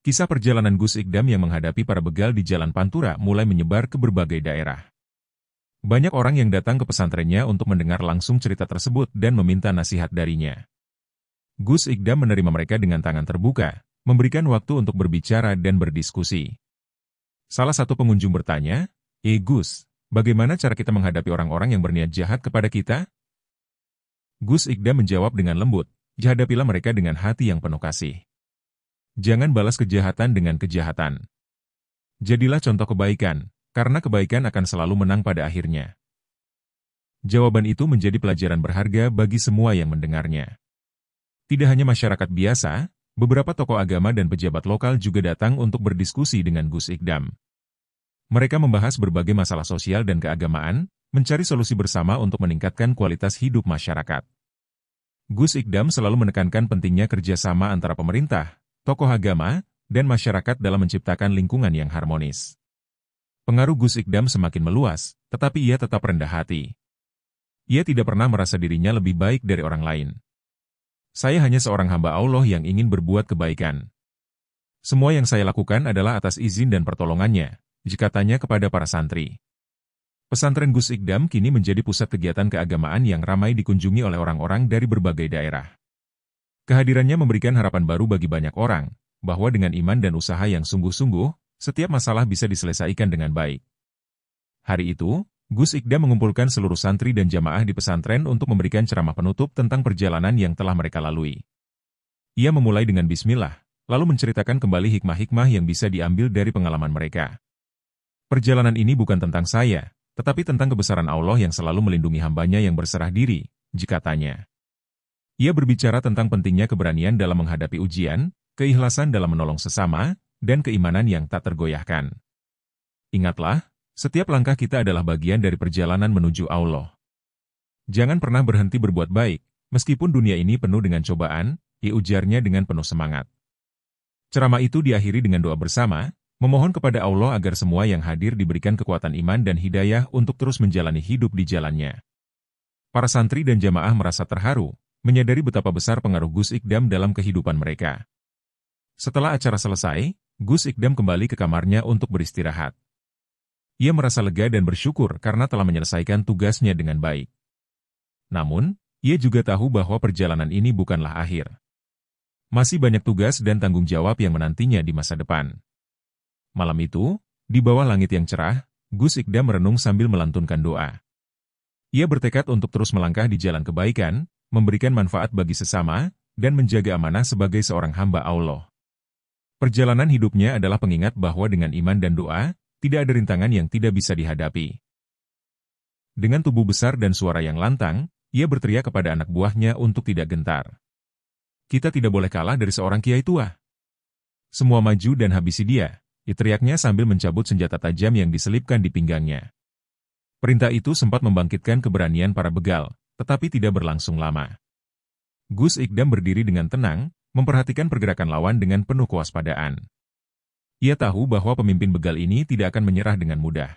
Kisah perjalanan Gus Ikdam yang menghadapi para begal di Jalan Pantura mulai menyebar ke berbagai daerah. Banyak orang yang datang ke pesantrennya untuk mendengar langsung cerita tersebut dan meminta nasihat darinya. Gus Ikdam menerima mereka dengan tangan terbuka, memberikan waktu untuk berbicara dan berdiskusi. Salah satu pengunjung bertanya, Gus, bagaimana cara kita menghadapi orang-orang yang berniat jahat kepada kita?" Gus Ikdam menjawab dengan lembut, "Hadapilah mereka dengan hati yang penuh kasih. Jangan balas kejahatan dengan kejahatan. Jadilah contoh kebaikan, karena kebaikan akan selalu menang pada akhirnya." Jawaban itu menjadi pelajaran berharga bagi semua yang mendengarnya. Tidak hanya masyarakat biasa, beberapa tokoh agama dan pejabat lokal juga datang untuk berdiskusi dengan Gus Ikdam. Mereka membahas berbagai masalah sosial dan keagamaan, mencari solusi bersama untuk meningkatkan kualitas hidup masyarakat. Gus Ikdam selalu menekankan pentingnya kerjasama antara pemerintah, tokoh agama, dan masyarakat dalam menciptakan lingkungan yang harmonis. Pengaruh Gus Ikdam semakin meluas, tetapi ia tetap rendah hati. Ia tidak pernah merasa dirinya lebih baik dari orang lain. "Saya hanya seorang hamba Allah yang ingin berbuat kebaikan. Semua yang saya lakukan adalah atas izin dan pertolongannya," katanya kepada para santri. Pesantren Gus Ikdam kini menjadi pusat kegiatan keagamaan yang ramai dikunjungi oleh orang-orang dari berbagai daerah. Kehadirannya memberikan harapan baru bagi banyak orang, bahwa dengan iman dan usaha yang sungguh-sungguh, setiap masalah bisa diselesaikan dengan baik. Hari itu, Gus Ikdam mengumpulkan seluruh santri dan jamaah di pesantren untuk memberikan ceramah penutup tentang perjalanan yang telah mereka lalui. Ia memulai dengan bismillah, lalu menceritakan kembali hikmah-hikmah yang bisa diambil dari pengalaman mereka. "Perjalanan ini bukan tentang saya, tetapi tentang kebesaran Allah yang selalu melindungi hambanya yang berserah diri," katanya. Ia berbicara tentang pentingnya keberanian dalam menghadapi ujian, keikhlasan dalam menolong sesama, dan keimanan yang tak tergoyahkan. "Ingatlah, setiap langkah kita adalah bagian dari perjalanan menuju Allah. Jangan pernah berhenti berbuat baik, meskipun dunia ini penuh dengan cobaan," ujarnya dengan penuh semangat. Ceramah itu diakhiri dengan doa bersama, memohon kepada Allah agar semua yang hadir diberikan kekuatan iman dan hidayah untuk terus menjalani hidup di jalannya. Para santri dan jamaah merasa terharu, menyadari betapa besar pengaruh Gus Ikdam dalam kehidupan mereka. Setelah acara selesai, Gus Ikdam kembali ke kamarnya untuk beristirahat. Ia merasa lega dan bersyukur karena telah menyelesaikan tugasnya dengan baik. Namun, ia juga tahu bahwa perjalanan ini bukanlah akhir. Masih banyak tugas dan tanggung jawab yang menantinya di masa depan. Malam itu, di bawah langit yang cerah, Gus Ikdam merenung sambil melantunkan doa. Ia bertekad untuk terus melangkah di jalan kebaikan, memberikan manfaat bagi sesama, dan menjaga amanah sebagai seorang hamba Allah. Perjalanan hidupnya adalah pengingat bahwa dengan iman dan doa, tidak ada rintangan yang tidak bisa dihadapi. Dengan tubuh besar dan suara yang lantang, ia berteriak kepada anak buahnya untuk tidak gentar. "Kita tidak boleh kalah dari seorang kiai tua. Semua maju dan habisi dia," teriaknya sambil mencabut senjata tajam yang diselipkan di pinggangnya. Perintah itu sempat membangkitkan keberanian para begal, tetapi tidak berlangsung lama. Gus Ikdam berdiri dengan tenang, memperhatikan pergerakan lawan dengan penuh kewaspadaan. Ia tahu bahwa pemimpin begal ini tidak akan menyerah dengan mudah.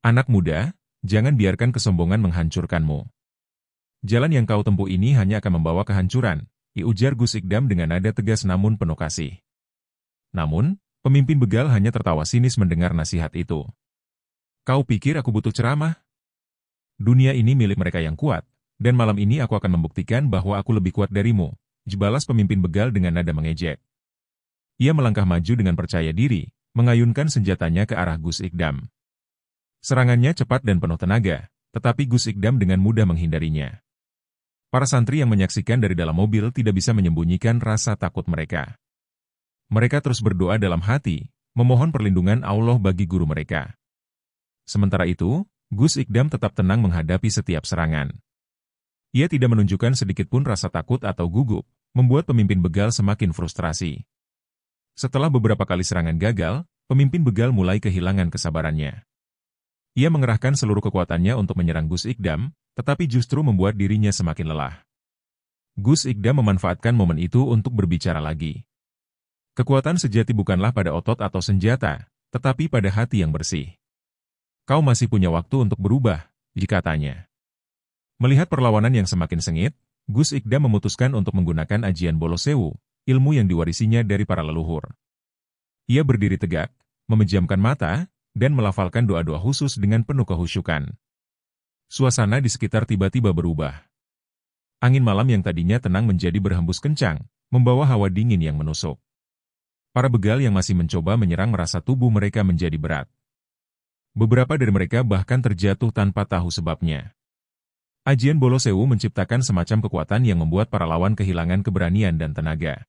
"Anak muda, jangan biarkan kesombongan menghancurkanmu. Jalan yang kau tempuh ini hanya akan membawa kehancuran, ujar Gus Ikdam dengan nada tegas namun penuh kasih. Namun, pemimpin begal hanya tertawa sinis mendengar nasihat itu. Kau pikir aku butuh ceramah? Dunia ini milik mereka yang kuat, dan malam ini aku akan membuktikan bahwa aku lebih kuat darimu, balas pemimpin begal dengan nada mengejek. Ia melangkah maju dengan percaya diri, mengayunkan senjatanya ke arah Gus Ikdam. Serangannya cepat dan penuh tenaga, tetapi Gus Ikdam dengan mudah menghindarinya. Para santri yang menyaksikan dari dalam mobil tidak bisa menyembunyikan rasa takut mereka. Mereka terus berdoa dalam hati, memohon perlindungan Allah bagi guru mereka. Sementara itu, Gus Ikdam tetap tenang menghadapi setiap serangan. Ia tidak menunjukkan sedikitpun rasa takut atau gugup, membuat pemimpin begal semakin frustrasi. Setelah beberapa kali serangan gagal, pemimpin begal mulai kehilangan kesabarannya. Ia mengerahkan seluruh kekuatannya untuk menyerang Gus Ikdam, tetapi justru membuat dirinya semakin lelah. Gus Ikdam memanfaatkan momen itu untuk berbicara lagi. Kekuatan sejati bukanlah pada otot atau senjata, tetapi pada hati yang bersih. Kau masih punya waktu untuk berubah, katanya. Melihat perlawanan yang semakin sengit, Gus Ikdam memutuskan untuk menggunakan ajian Bolo Sewu, ilmu yang diwarisinya dari para leluhur. Ia berdiri tegak, memejamkan mata, dan melafalkan doa-doa khusus dengan penuh kehusyukan. Suasana di sekitar tiba-tiba berubah. Angin malam yang tadinya tenang menjadi berhembus kencang, membawa hawa dingin yang menusuk. Para begal yang masih mencoba menyerang merasa tubuh mereka menjadi berat. Beberapa dari mereka bahkan terjatuh tanpa tahu sebabnya. Ajian Bolo Sewu menciptakan semacam kekuatan yang membuat para lawan kehilangan keberanian dan tenaga.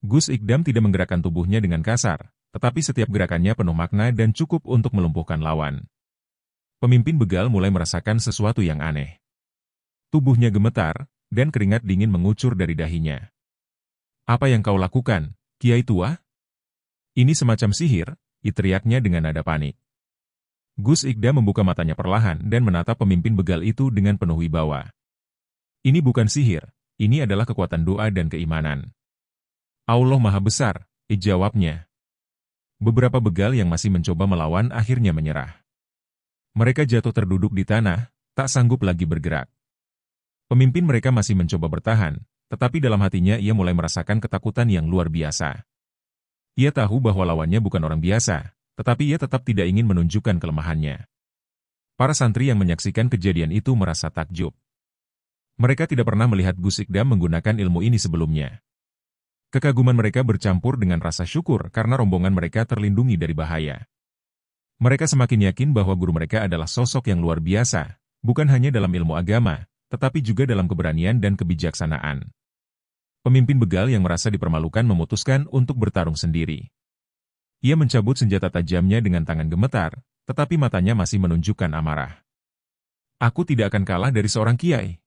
Gus Ikdam tidak menggerakkan tubuhnya dengan kasar, tetapi setiap gerakannya penuh makna dan cukup untuk melumpuhkan lawan. Pemimpin begal mulai merasakan sesuatu yang aneh. Tubuhnya gemetar, dan keringat dingin mengucur dari dahinya. Apa yang kau lakukan, Kiai Tua? Ini semacam sihir, teriaknya dengan nada panik. Gus Ikdam membuka matanya perlahan dan menatap pemimpin begal itu dengan penuh wibawa. Ini bukan sihir, ini adalah kekuatan doa dan keimanan. Allah Maha Besar, jawabnya. Beberapa begal yang masih mencoba melawan akhirnya menyerah. Mereka jatuh terduduk di tanah, tak sanggup lagi bergerak. Pemimpin mereka masih mencoba bertahan, tetapi dalam hatinya ia mulai merasakan ketakutan yang luar biasa. Ia tahu bahwa lawannya bukan orang biasa, tetapi ia tetap tidak ingin menunjukkan kelemahannya. Para santri yang menyaksikan kejadian itu merasa takjub. Mereka tidak pernah melihat Gus Ikdam menggunakan ilmu ini sebelumnya. Kekaguman mereka bercampur dengan rasa syukur karena rombongan mereka terlindungi dari bahaya. Mereka semakin yakin bahwa guru mereka adalah sosok yang luar biasa, bukan hanya dalam ilmu agama, tetapi juga dalam keberanian dan kebijaksanaan. Pemimpin begal yang merasa dipermalukan memutuskan untuk bertarung sendiri. Ia mencabut senjata tajamnya dengan tangan gemetar, tetapi matanya masih menunjukkan amarah. Aku tidak akan kalah dari seorang kiai.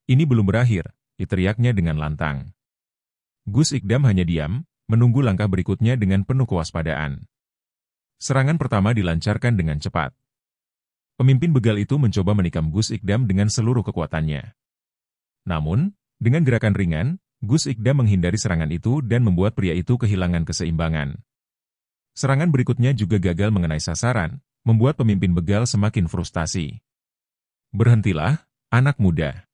Ini belum berakhir, teriaknya dengan lantang. Gus Ikdam hanya diam, menunggu langkah berikutnya dengan penuh kewaspadaan. Serangan pertama dilancarkan dengan cepat. Pemimpin begal itu mencoba menikam Gus Ikdam dengan seluruh kekuatannya. Namun, dengan gerakan ringan, Gus Ikdam menghindari serangan itu dan membuat pria itu kehilangan keseimbangan. Serangan berikutnya juga gagal mengenai sasaran, membuat pemimpin begal semakin frustasi. Berhentilah, anak muda.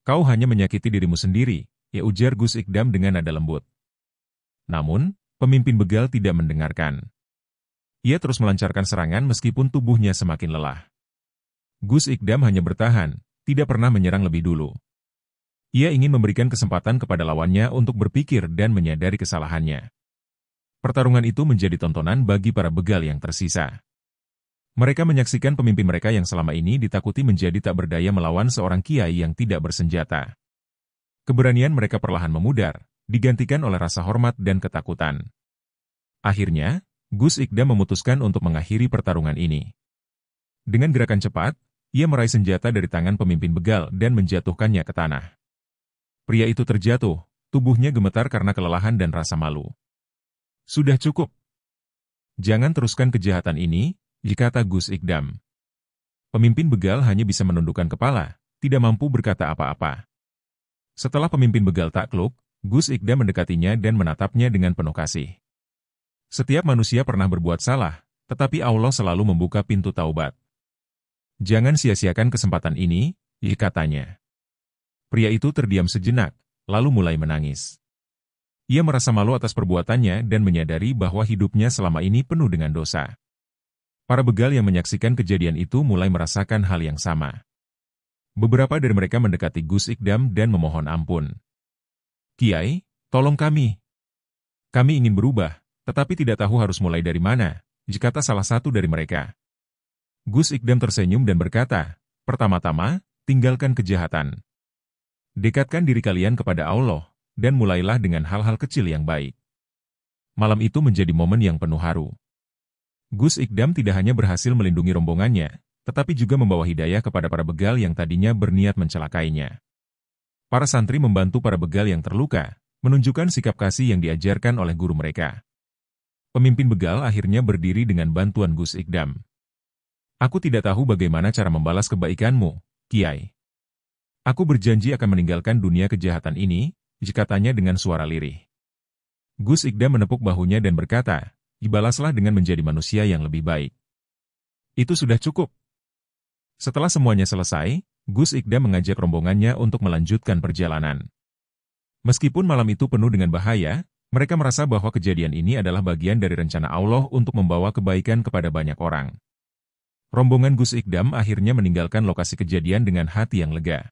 Kau hanya menyakiti dirimu sendiri, ujar Gus Ikdam dengan nada lembut. Namun, pemimpin begal tidak mendengarkan. Ia terus melancarkan serangan meskipun tubuhnya semakin lelah. Gus Ikdam hanya bertahan, tidak pernah menyerang lebih dulu. Ia ingin memberikan kesempatan kepada lawannya untuk berpikir dan menyadari kesalahannya. Pertarungan itu menjadi tontonan bagi para begal yang tersisa. Mereka menyaksikan pemimpin mereka yang selama ini ditakuti menjadi tak berdaya melawan seorang kiai yang tidak bersenjata. Keberanian mereka perlahan memudar, digantikan oleh rasa hormat dan ketakutan. Akhirnya, Gus Ikdam memutuskan untuk mengakhiri pertarungan ini. Dengan gerakan cepat, ia meraih senjata dari tangan pemimpin begal dan menjatuhkannya ke tanah. Pria itu terjatuh, tubuhnya gemetar karena kelelahan dan rasa malu. Sudah cukup. Jangan teruskan kejahatan ini, kata Gus Ikdam. Pemimpin begal hanya bisa menundukkan kepala, tidak mampu berkata apa-apa. Setelah pemimpin begal takluk, Gus Ikdam mendekatinya dan menatapnya dengan penuh kasih. Setiap manusia pernah berbuat salah, tetapi Allah selalu membuka pintu taubat. Jangan sia-siakan kesempatan ini, katanya. Pria itu terdiam sejenak, lalu mulai menangis. Ia merasa malu atas perbuatannya dan menyadari bahwa hidupnya selama ini penuh dengan dosa. Para begal yang menyaksikan kejadian itu mulai merasakan hal yang sama. Beberapa dari mereka mendekati Gus Ikdam dan memohon ampun. "Kiai, tolong kami. Kami ingin berubah, tetapi tidak tahu harus mulai dari mana," kata salah satu dari mereka. Gus Ikdam tersenyum dan berkata, "Pertama-tama, tinggalkan kejahatan. Dekatkan diri kalian kepada Allah, dan mulailah dengan hal-hal kecil yang baik." Malam itu menjadi momen yang penuh haru. Gus Ikdam tidak hanya berhasil melindungi rombongannya, tetapi juga membawa hidayah kepada para begal yang tadinya berniat mencelakainya. Para santri membantu para begal yang terluka, menunjukkan sikap kasih yang diajarkan oleh guru mereka. Pemimpin begal akhirnya berdiri dengan bantuan Gus Ikdam. "Aku tidak tahu bagaimana cara membalas kebaikanmu, Kiai. Aku berjanji akan meninggalkan dunia kejahatan ini," katanya dengan suara lirih. Gus Ikdam menepuk bahunya dan berkata, "Dibalaslah dengan menjadi manusia yang lebih baik. Itu sudah cukup." Setelah semuanya selesai, Gus Ikdam mengajak rombongannya untuk melanjutkan perjalanan. Meskipun malam itu penuh dengan bahaya, mereka merasa bahwa kejadian ini adalah bagian dari rencana Allah untuk membawa kebaikan kepada banyak orang. Rombongan Gus Ikdam akhirnya meninggalkan lokasi kejadian dengan hati yang lega.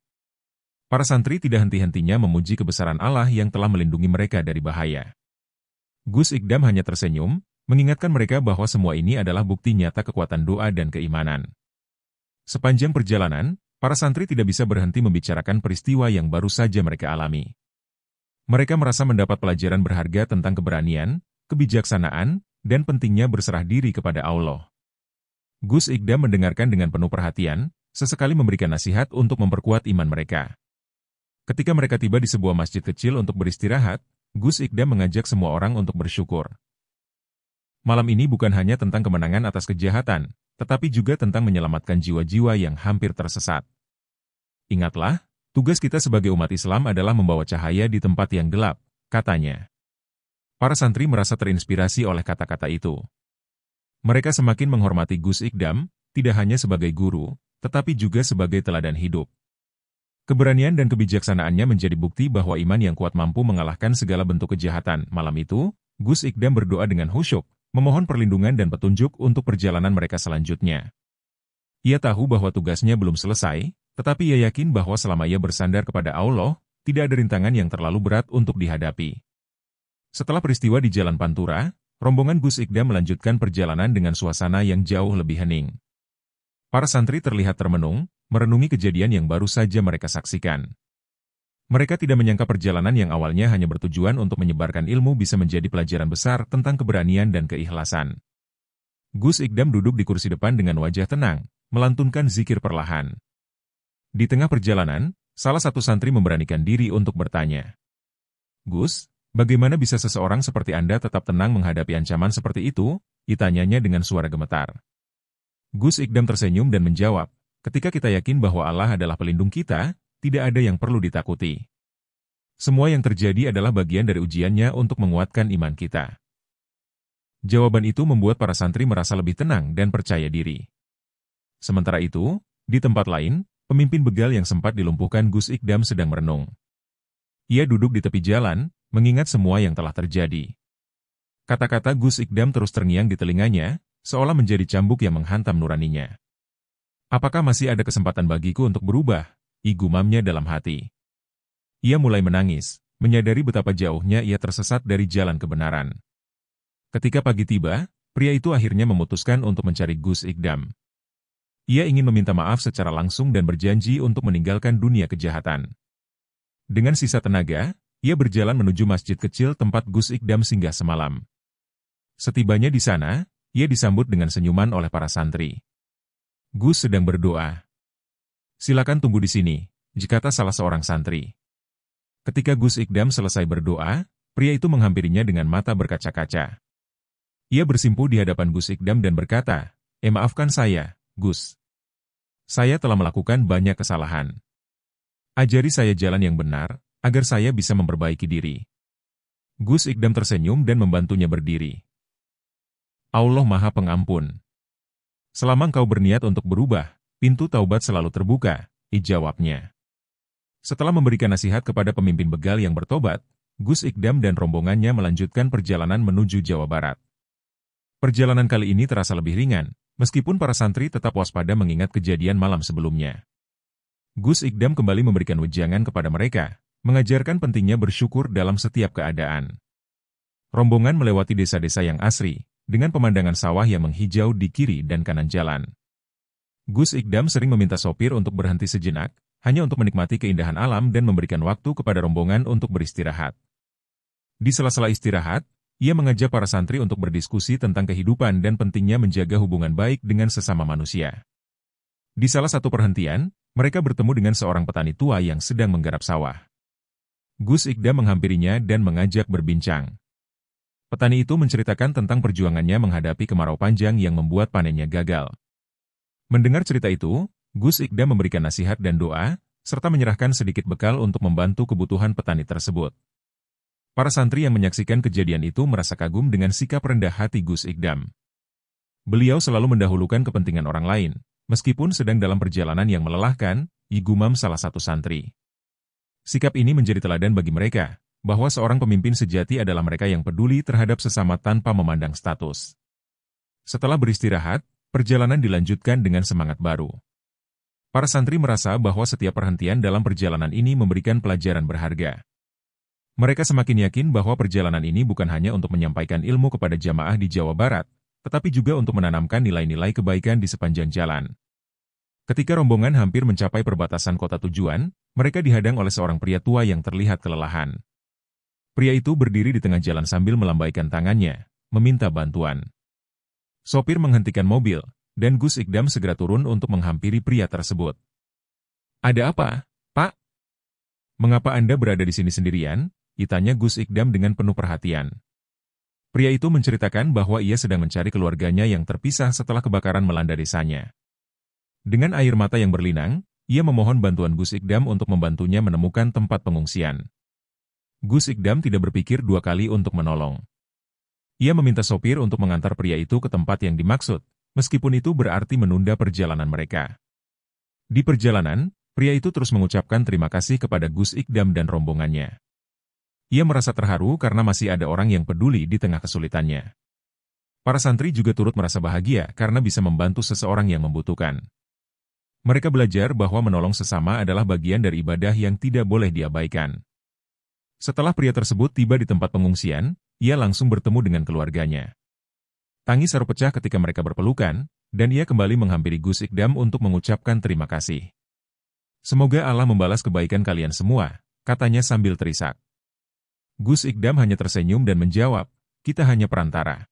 Para santri tidak henti-hentinya memuji kebesaran Allah yang telah melindungi mereka dari bahaya. Gus Ikdam hanya tersenyum, mengingatkan mereka bahwa semua ini adalah bukti nyata kekuatan doa dan keimanan. Sepanjang perjalanan, para santri tidak bisa berhenti membicarakan peristiwa yang baru saja mereka alami. Mereka merasa mendapat pelajaran berharga tentang keberanian, kebijaksanaan, dan pentingnya berserah diri kepada Allah. Gus Ikdam mendengarkan dengan penuh perhatian, sesekali memberikan nasihat untuk memperkuat iman mereka. Ketika mereka tiba di sebuah masjid kecil untuk beristirahat, Gus Ikdam mengajak semua orang untuk bersyukur. Malam ini bukan hanya tentang kemenangan atas kejahatan, tetapi juga tentang menyelamatkan jiwa-jiwa yang hampir tersesat. "Ingatlah, tugas kita sebagai umat Islam adalah membawa cahaya di tempat yang gelap," katanya. Para santri merasa terinspirasi oleh kata-kata itu. Mereka semakin menghormati Gus Ikdam, tidak hanya sebagai guru, tetapi juga sebagai teladan hidup. Keberanian dan kebijaksanaannya menjadi bukti bahwa iman yang kuat mampu mengalahkan segala bentuk kejahatan. Malam itu, Gus Ikdam berdoa dengan khusyuk, memohon perlindungan dan petunjuk untuk perjalanan mereka selanjutnya. Ia tahu bahwa tugasnya belum selesai, tetapi ia yakin bahwa selama ia bersandar kepada Allah, tidak ada rintangan yang terlalu berat untuk dihadapi. Setelah peristiwa di Jalan Pantura, rombongan Gus Ikdam melanjutkan perjalanan dengan suasana yang jauh lebih hening. Para santri terlihat termenung, merenungi kejadian yang baru saja mereka saksikan. Mereka tidak menyangka perjalanan yang awalnya hanya bertujuan untuk menyebarkan ilmu bisa menjadi pelajaran besar tentang keberanian dan keikhlasan. Gus Ikdam duduk di kursi depan dengan wajah tenang, melantunkan zikir perlahan. Di tengah perjalanan, salah satu santri memberanikan diri untuk bertanya, "Gus, bagaimana bisa seseorang seperti Anda tetap tenang menghadapi ancaman seperti itu?" ditanyanya dengan suara gemetar. Gus Ikdam tersenyum dan menjawab, "Ketika kita yakin bahwa Allah adalah pelindung kita, tidak ada yang perlu ditakuti. Semua yang terjadi adalah bagian dari ujiannya untuk menguatkan iman kita." Jawaban itu membuat para santri merasa lebih tenang dan percaya diri. Sementara itu, di tempat lain, pemimpin begal yang sempat dilumpuhkan Gus Ikdam sedang merenung. Ia duduk di tepi jalan, mengingat semua yang telah terjadi. Kata-kata Gus Ikdam terus terngiang di telinganya, seolah menjadi cambuk yang menghantam nuraninya. "Apakah masih ada kesempatan bagiku untuk berubah?" gumamnya dalam hati. Ia mulai menangis, menyadari betapa jauhnya ia tersesat dari jalan kebenaran. Ketika pagi tiba, pria itu akhirnya memutuskan untuk mencari Gus Ikdam. Ia ingin meminta maaf secara langsung dan berjanji untuk meninggalkan dunia kejahatan. Dengan sisa tenaga, ia berjalan menuju masjid kecil tempat Gus Ikdam singgah semalam. Setibanya di sana, ia disambut dengan senyuman oleh para santri. "Gus sedang berdoa. Silakan tunggu di sini," kata salah seorang santri. Ketika Gus Ikdam selesai berdoa, pria itu menghampirinya dengan mata berkaca-kaca. Ia bersimpuh di hadapan Gus Ikdam dan berkata, Maafkan saya, Gus. Saya telah melakukan banyak kesalahan. Ajari saya jalan yang benar, agar saya bisa memperbaiki diri." Gus Ikdam tersenyum dan membantunya berdiri. "Allah Maha Pengampun. Selama engkau berniat untuk berubah, pintu taubat selalu terbuka," jawabnya. Setelah memberikan nasihat kepada pemimpin begal yang bertobat, Gus Ikdam dan rombongannya melanjutkan perjalanan menuju Jawa Barat. Perjalanan kali ini terasa lebih ringan, meskipun para santri tetap waspada mengingat kejadian malam sebelumnya. Gus Ikdam kembali memberikan wejangan kepada mereka, mengajarkan pentingnya bersyukur dalam setiap keadaan. Rombongan melewati desa-desa yang asri, dengan pemandangan sawah yang menghijau di kiri dan kanan jalan. Gus Ikdam sering meminta sopir untuk berhenti sejenak, hanya untuk menikmati keindahan alam dan memberikan waktu kepada rombongan untuk beristirahat. Di sela-sela istirahat, ia mengajak para santri untuk berdiskusi tentang kehidupan dan pentingnya menjaga hubungan baik dengan sesama manusia. Di salah satu perhentian, mereka bertemu dengan seorang petani tua yang sedang menggarap sawah. Gus Ikdam menghampirinya dan mengajak berbincang. Petani itu menceritakan tentang perjuangannya menghadapi kemarau panjang yang membuat panennya gagal. Mendengar cerita itu, Gus Ikdam memberikan nasihat dan doa, serta menyerahkan sedikit bekal untuk membantu kebutuhan petani tersebut. Para santri yang menyaksikan kejadian itu merasa kagum dengan sikap rendah hati Gus Ikdam. Beliau selalu mendahulukan kepentingan orang lain, meskipun sedang dalam perjalanan yang melelahkan, gumam salah satu santri. Sikap ini menjadi teladan bagi mereka, bahwa seorang pemimpin sejati adalah mereka yang peduli terhadap sesama tanpa memandang status. Setelah beristirahat, perjalanan dilanjutkan dengan semangat baru. Para santri merasa bahwa setiap perhentian dalam perjalanan ini memberikan pelajaran berharga. Mereka semakin yakin bahwa perjalanan ini bukan hanya untuk menyampaikan ilmu kepada jamaah di Jawa Barat, tetapi juga untuk menanamkan nilai-nilai kebaikan di sepanjang jalan. Ketika rombongan hampir mencapai perbatasan kota tujuan, mereka dihadang oleh seorang pria tua yang terlihat kelelahan. Pria itu berdiri di tengah jalan sambil melambaikan tangannya, meminta bantuan. Sopir menghentikan mobil, dan Gus Ikdam segera turun untuk menghampiri pria tersebut. "Ada apa, Pak? Mengapa Anda berada di sini sendirian?" tanya Gus Ikdam dengan penuh perhatian. Pria itu menceritakan bahwa ia sedang mencari keluarganya yang terpisah setelah kebakaran melanda desanya. Dengan air mata yang berlinang, ia memohon bantuan Gus Ikdam untuk membantunya menemukan tempat pengungsian. Gus Ikdam tidak berpikir dua kali untuk menolong. Ia meminta sopir untuk mengantar pria itu ke tempat yang dimaksud, meskipun itu berarti menunda perjalanan mereka. Di perjalanan, pria itu terus mengucapkan terima kasih kepada Gus Ikdam dan rombongannya. Ia merasa terharu karena masih ada orang yang peduli di tengah kesulitannya. Para santri juga turut merasa bahagia karena bisa membantu seseorang yang membutuhkan. Mereka belajar bahwa menolong sesama adalah bagian dari ibadah yang tidak boleh diabaikan. Setelah pria tersebut tiba di tempat pengungsian, ia langsung bertemu dengan keluarganya. Tangis haru pecah ketika mereka berpelukan, dan ia kembali menghampiri Gus Ikdam untuk mengucapkan terima kasih. "Semoga Allah membalas kebaikan kalian semua," katanya sambil terisak. Gus Ikdam hanya tersenyum dan menjawab, "Kita hanya perantara.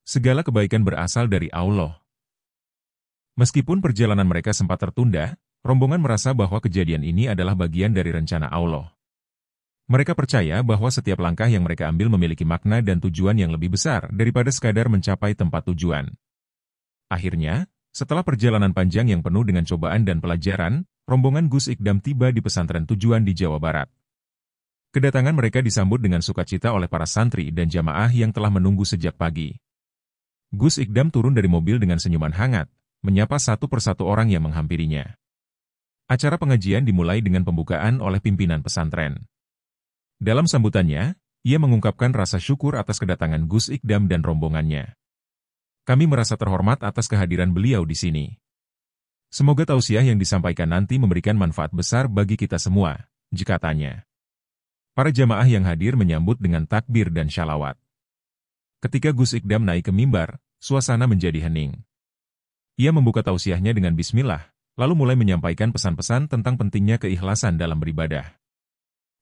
Segala kebaikan berasal dari Allah." Meskipun perjalanan mereka sempat tertunda, rombongan merasa bahwa kejadian ini adalah bagian dari rencana Allah. Mereka percaya bahwa setiap langkah yang mereka ambil memiliki makna dan tujuan yang lebih besar daripada sekadar mencapai tempat tujuan. Akhirnya, setelah perjalanan panjang yang penuh dengan cobaan dan pelajaran, rombongan Gus Ikdam tiba di pesantren tujuan di Jawa Barat. Kedatangan mereka disambut dengan sukacita oleh para santri dan jamaah yang telah menunggu sejak pagi. Gus Ikdam turun dari mobil dengan senyuman hangat, menyapa satu persatu orang yang menghampirinya. Acara pengajian dimulai dengan pembukaan oleh pimpinan pesantren. Dalam sambutannya, ia mengungkapkan rasa syukur atas kedatangan Gus Ikdam dan rombongannya. "Kami merasa terhormat atas kehadiran beliau di sini. Semoga tausiah yang disampaikan nanti memberikan manfaat besar bagi kita semua," katanya. Para jamaah yang hadir menyambut dengan takbir dan syalawat. Ketika Gus Ikdam naik ke mimbar, suasana menjadi hening. Ia membuka tausiahnya dengan bismillah, lalu mulai menyampaikan pesan-pesan tentang pentingnya keikhlasan dalam beribadah.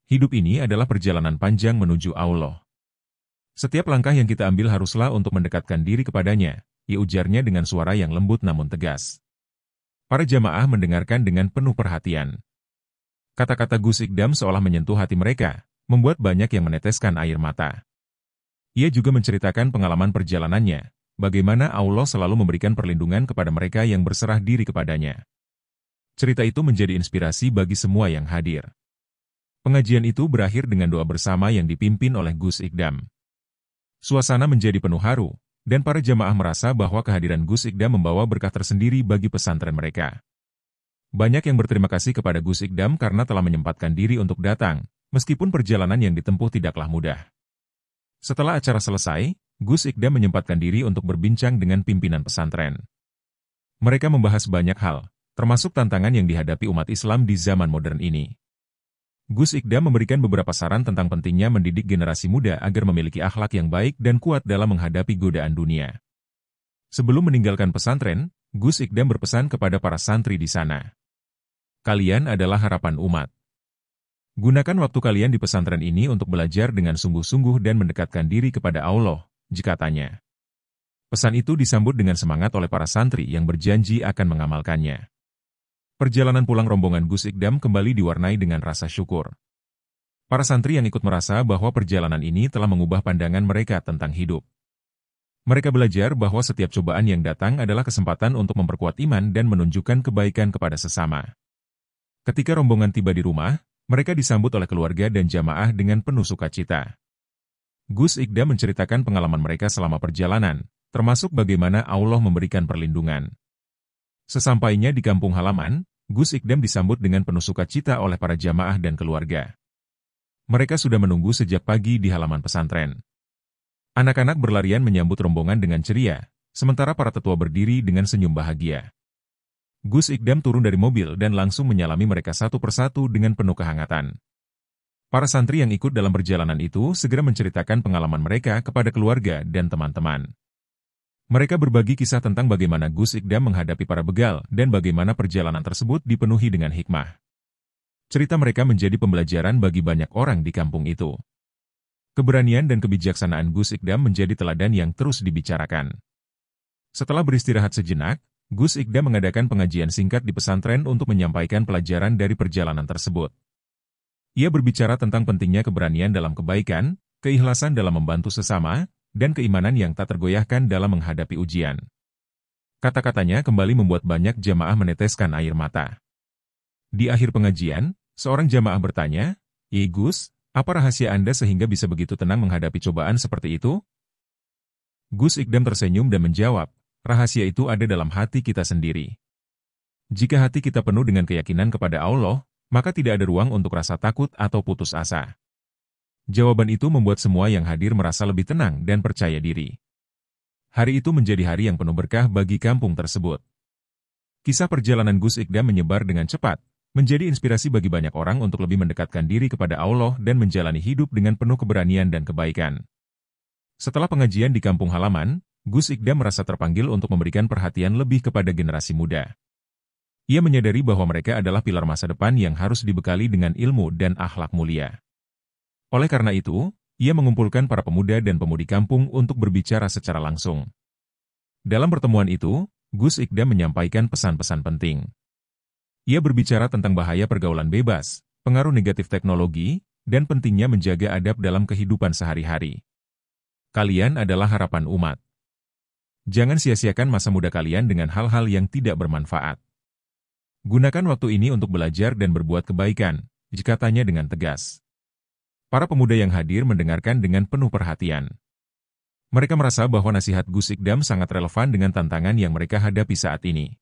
Hidup ini adalah perjalanan panjang menuju Allah. Setiap langkah yang kita ambil haruslah untuk mendekatkan diri kepadanya, ujarnya dengan suara yang lembut namun tegas. Para jamaah mendengarkan dengan penuh perhatian. Kata-kata Gus Ikdam seolah menyentuh hati mereka, membuat banyak yang meneteskan air mata. Ia juga menceritakan pengalaman perjalanannya, bagaimana Allah selalu memberikan perlindungan kepada mereka yang berserah diri kepadanya. Cerita itu menjadi inspirasi bagi semua yang hadir. Pengajian itu berakhir dengan doa bersama yang dipimpin oleh Gus Ikdam. Suasana menjadi penuh haru, dan para jamaah merasa bahwa kehadiran Gus Ikdam membawa berkah tersendiri bagi pesantren mereka. Banyak yang berterima kasih kepada Gus Ikdam karena telah menyempatkan diri untuk datang, meskipun perjalanan yang ditempuh tidaklah mudah. Setelah acara selesai, Gus Ikdam menyempatkan diri untuk berbincang dengan pimpinan pesantren. Mereka membahas banyak hal, termasuk tantangan yang dihadapi umat Islam di zaman modern ini. Gus Ikdam memberikan beberapa saran tentang pentingnya mendidik generasi muda agar memiliki akhlak yang baik dan kuat dalam menghadapi godaan dunia. Sebelum meninggalkan pesantren, Gus Ikdam berpesan kepada para santri di sana. Kalian adalah harapan umat. Gunakan waktu kalian di pesantren ini untuk belajar dengan sungguh-sungguh dan mendekatkan diri kepada Allah, katanya. Pesan itu disambut dengan semangat oleh para santri yang berjanji akan mengamalkannya. Perjalanan pulang rombongan Gus Ikdam kembali diwarnai dengan rasa syukur. Para santri yang ikut merasa bahwa perjalanan ini telah mengubah pandangan mereka tentang hidup. Mereka belajar bahwa setiap cobaan yang datang adalah kesempatan untuk memperkuat iman dan menunjukkan kebaikan kepada sesama. Ketika rombongan tiba di rumah, mereka disambut oleh keluarga dan jamaah dengan penuh sukacita. Gus Ikdam menceritakan pengalaman mereka selama perjalanan, termasuk bagaimana Allah memberikan perlindungan. Sesampainya di kampung halaman, Gus Ikdam disambut dengan penuh sukacita oleh para jamaah dan keluarga. Mereka sudah menunggu sejak pagi di halaman pesantren. Anak-anak berlarian menyambut rombongan dengan ceria, sementara para tetua berdiri dengan senyum bahagia. Gus Ikdam turun dari mobil dan langsung menyalami mereka satu persatu dengan penuh kehangatan. Para santri yang ikut dalam perjalanan itu segera menceritakan pengalaman mereka kepada keluarga dan teman-teman. Mereka berbagi kisah tentang bagaimana Gus Ikdam menghadapi para begal dan bagaimana perjalanan tersebut dipenuhi dengan hikmah. Cerita mereka menjadi pembelajaran bagi banyak orang di kampung itu. Keberanian dan kebijaksanaan Gus Ikdam menjadi teladan yang terus dibicarakan. Setelah beristirahat sejenak, Gus Ikdam mengadakan pengajian singkat di pesantren untuk menyampaikan pelajaran dari perjalanan tersebut. Ia berbicara tentang pentingnya keberanian dalam kebaikan, keikhlasan dalam membantu sesama, dan keimanan yang tak tergoyahkan dalam menghadapi ujian. Kata-katanya kembali membuat banyak jamaah meneteskan air mata. Di akhir pengajian, seorang jamaah bertanya, Gus, apa rahasia Anda sehingga bisa begitu tenang menghadapi cobaan seperti itu? Gus Ikdam tersenyum dan menjawab, rahasia itu ada dalam hati kita sendiri. Jika hati kita penuh dengan keyakinan kepada Allah, maka tidak ada ruang untuk rasa takut atau putus asa. Jawaban itu membuat semua yang hadir merasa lebih tenang dan percaya diri. Hari itu menjadi hari yang penuh berkah bagi kampung tersebut. Kisah perjalanan Gus Ikdam menyebar dengan cepat, menjadi inspirasi bagi banyak orang untuk lebih mendekatkan diri kepada Allah dan menjalani hidup dengan penuh keberanian dan kebaikan. Setelah pengajian di kampung halaman, Gus Ikdam merasa terpanggil untuk memberikan perhatian lebih kepada generasi muda. Ia menyadari bahwa mereka adalah pilar masa depan yang harus dibekali dengan ilmu dan akhlak mulia. Oleh karena itu, ia mengumpulkan para pemuda dan pemudi kampung untuk berbicara secara langsung. Dalam pertemuan itu, Gus Ikdam menyampaikan pesan-pesan penting. Ia berbicara tentang bahaya pergaulan bebas, pengaruh negatif teknologi, dan pentingnya menjaga adab dalam kehidupan sehari-hari. Kalian adalah harapan umat. Jangan sia-siakan masa muda kalian dengan hal-hal yang tidak bermanfaat. Gunakan waktu ini untuk belajar dan berbuat kebaikan, katanya dengan tegas. Para pemuda yang hadir mendengarkan dengan penuh perhatian. Mereka merasa bahwa nasihat Gus Ikdam sangat relevan dengan tantangan yang mereka hadapi saat ini.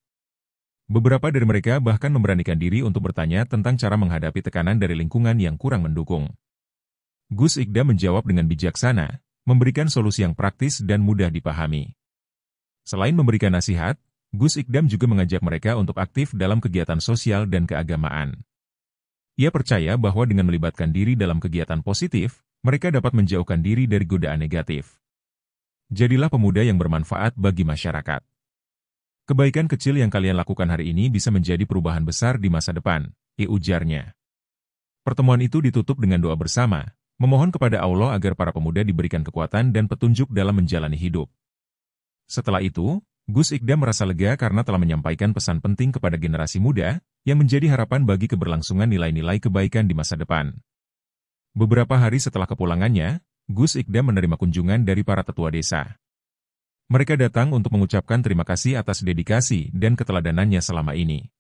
Beberapa dari mereka bahkan memberanikan diri untuk bertanya tentang cara menghadapi tekanan dari lingkungan yang kurang mendukung. Gus Ikdam menjawab dengan bijaksana, memberikan solusi yang praktis dan mudah dipahami. Selain memberikan nasihat, Gus Ikdam juga mengajak mereka untuk aktif dalam kegiatan sosial dan keagamaan. Ia percaya bahwa dengan melibatkan diri dalam kegiatan positif, mereka dapat menjauhkan diri dari godaan negatif. Jadilah pemuda yang bermanfaat bagi masyarakat. Kebaikan kecil yang kalian lakukan hari ini bisa menjadi perubahan besar di masa depan, ujarnya. Pertemuan itu ditutup dengan doa bersama, memohon kepada Allah agar para pemuda diberikan kekuatan dan petunjuk dalam menjalani hidup. Setelah itu, Gus Ikdam merasa lega karena telah menyampaikan pesan penting kepada generasi muda, yang menjadi harapan bagi keberlangsungan nilai-nilai kebaikan di masa depan. Beberapa hari setelah kepulangannya, Gus Ikdam menerima kunjungan dari para tetua desa. Mereka datang untuk mengucapkan terima kasih atas dedikasi dan keteladanannya selama ini.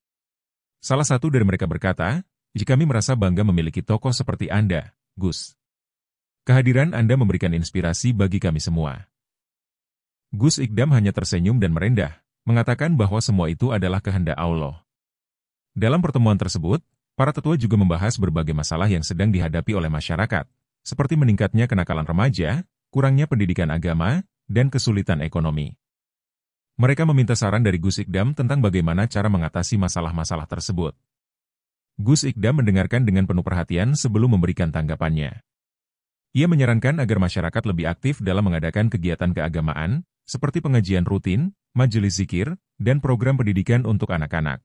Salah satu dari mereka berkata, kami merasa bangga memiliki tokoh seperti Anda, Gus. Kehadiran Anda memberikan inspirasi bagi kami semua. Gus Ikdam hanya tersenyum dan merendah, mengatakan bahwa semua itu adalah kehendak Allah. Dalam pertemuan tersebut, para tetua juga membahas berbagai masalah yang sedang dihadapi oleh masyarakat, seperti meningkatnya kenakalan remaja, kurangnya pendidikan agama, dan kesulitan ekonomi. Mereka meminta saran dari Gus Ikdam tentang bagaimana cara mengatasi masalah-masalah tersebut. Gus Ikdam mendengarkan dengan penuh perhatian sebelum memberikan tanggapannya. Ia menyarankan agar masyarakat lebih aktif dalam mengadakan kegiatan keagamaan, seperti pengajian rutin, majelis zikir, dan program pendidikan untuk anak-anak.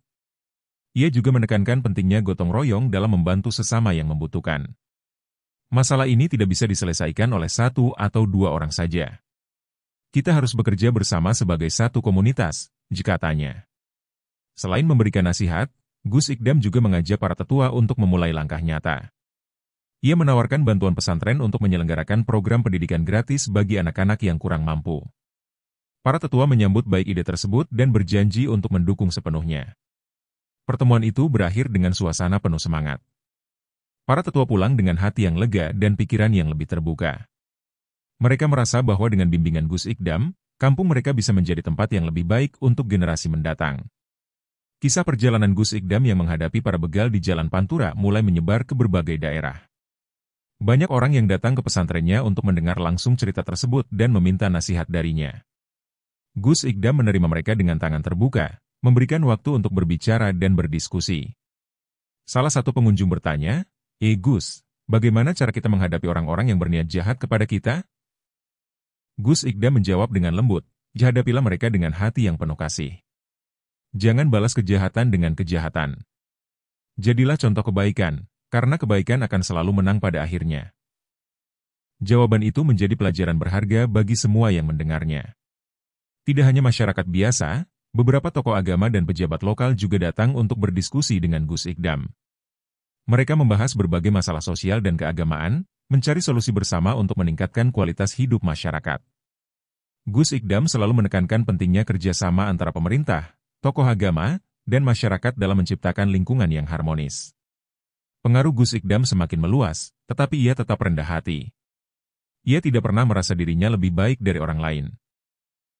Ia juga menekankan pentingnya gotong royong dalam membantu sesama yang membutuhkan. Masalah ini tidak bisa diselesaikan oleh satu atau dua orang saja. Kita harus bekerja bersama sebagai satu komunitas, katanya. Selain memberikan nasihat, Gus Ikdam juga mengajak para tetua untuk memulai langkah nyata. Ia menawarkan bantuan pesantren untuk menyelenggarakan program pendidikan gratis bagi anak-anak yang kurang mampu. Para tetua menyambut baik ide tersebut dan berjanji untuk mendukung sepenuhnya. Pertemuan itu berakhir dengan suasana penuh semangat. Para tetua pulang dengan hati yang lega dan pikiran yang lebih terbuka. Mereka merasa bahwa dengan bimbingan Gus Ikdam, kampung mereka bisa menjadi tempat yang lebih baik untuk generasi mendatang. Kisah perjalanan Gus Ikdam yang menghadapi para begal di Jalan Pantura mulai menyebar ke berbagai daerah. Banyak orang yang datang ke pesantrennya untuk mendengar langsung cerita tersebut dan meminta nasihat darinya. Gus Ikdam menerima mereka dengan tangan terbuka, memberikan waktu untuk berbicara dan berdiskusi. Salah satu pengunjung bertanya, Gus, bagaimana cara kita menghadapi orang-orang yang berniat jahat kepada kita? Gus Ikdam menjawab dengan lembut, hadapilah mereka dengan hati yang penuh kasih. Jangan balas kejahatan dengan kejahatan. Jadilah contoh kebaikan, karena kebaikan akan selalu menang pada akhirnya. Jawaban itu menjadi pelajaran berharga bagi semua yang mendengarnya. Tidak hanya masyarakat biasa, beberapa tokoh agama dan pejabat lokal juga datang untuk berdiskusi dengan Gus Ikdam. Mereka membahas berbagai masalah sosial dan keagamaan, mencari solusi bersama untuk meningkatkan kualitas hidup masyarakat. Gus Ikdam selalu menekankan pentingnya kerjasama antara pemerintah, tokoh agama, dan masyarakat dalam menciptakan lingkungan yang harmonis. Pengaruh Gus Ikdam semakin meluas, tetapi ia tetap rendah hati. Ia tidak pernah merasa dirinya lebih baik dari orang lain.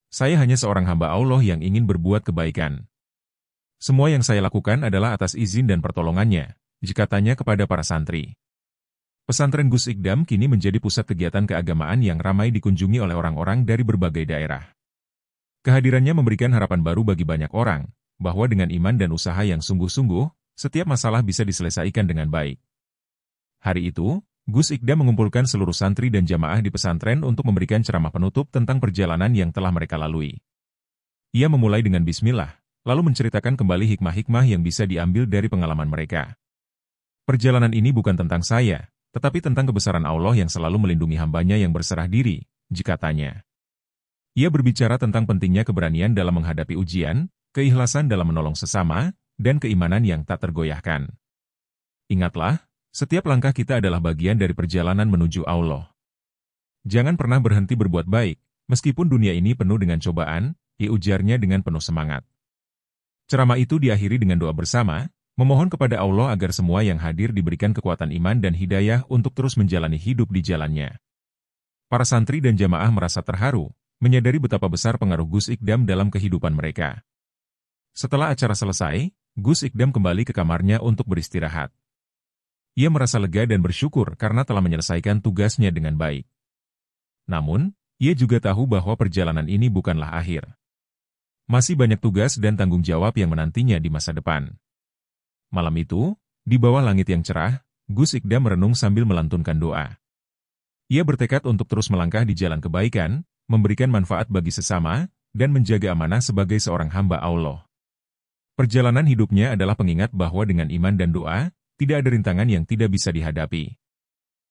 Saya hanya seorang hamba Allah yang ingin berbuat kebaikan. Semua yang saya lakukan adalah atas izin dan pertolongannya, katanya kepada para santri. Pesantren Gus Ikdam kini menjadi pusat kegiatan keagamaan yang ramai dikunjungi oleh orang-orang dari berbagai daerah. Kehadirannya memberikan harapan baru bagi banyak orang, bahwa dengan iman dan usaha yang sungguh-sungguh, setiap masalah bisa diselesaikan dengan baik. Hari itu, Gus Ikdam mengumpulkan seluruh santri dan jamaah di pesantren untuk memberikan ceramah penutup tentang perjalanan yang telah mereka lalui. Ia memulai dengan bismillah, lalu menceritakan kembali hikmah-hikmah yang bisa diambil dari pengalaman mereka. Perjalanan ini bukan tentang saya, tetapi tentang kebesaran Allah yang selalu melindungi hambanya yang berserah diri, katanya. Ia berbicara tentang pentingnya keberanian dalam menghadapi ujian, keikhlasan dalam menolong sesama, dan keimanan yang tak tergoyahkan. Ingatlah, setiap langkah kita adalah bagian dari perjalanan menuju Allah. Jangan pernah berhenti berbuat baik, meskipun dunia ini penuh dengan cobaan, ujarnya dengan penuh semangat. Ceramah itu diakhiri dengan doa bersama, memohon kepada Allah agar semua yang hadir diberikan kekuatan iman dan hidayah untuk terus menjalani hidup di jalannya. Para santri dan jamaah merasa terharu, menyadari betapa besar pengaruh Gus Ikdam dalam kehidupan mereka. Setelah acara selesai, Gus Ikdam kembali ke kamarnya untuk beristirahat. Ia merasa lega dan bersyukur karena telah menyelesaikan tugasnya dengan baik. Namun, ia juga tahu bahwa perjalanan ini bukanlah akhir. Masih banyak tugas dan tanggung jawab yang menantinya di masa depan. Malam itu, di bawah langit yang cerah, Gus Ikdam merenung sambil melantunkan doa. Ia bertekad untuk terus melangkah di jalan kebaikan, memberikan manfaat bagi sesama, dan menjaga amanah sebagai seorang hamba Allah. Perjalanan hidupnya adalah pengingat bahwa dengan iman dan doa, tidak ada rintangan yang tidak bisa dihadapi.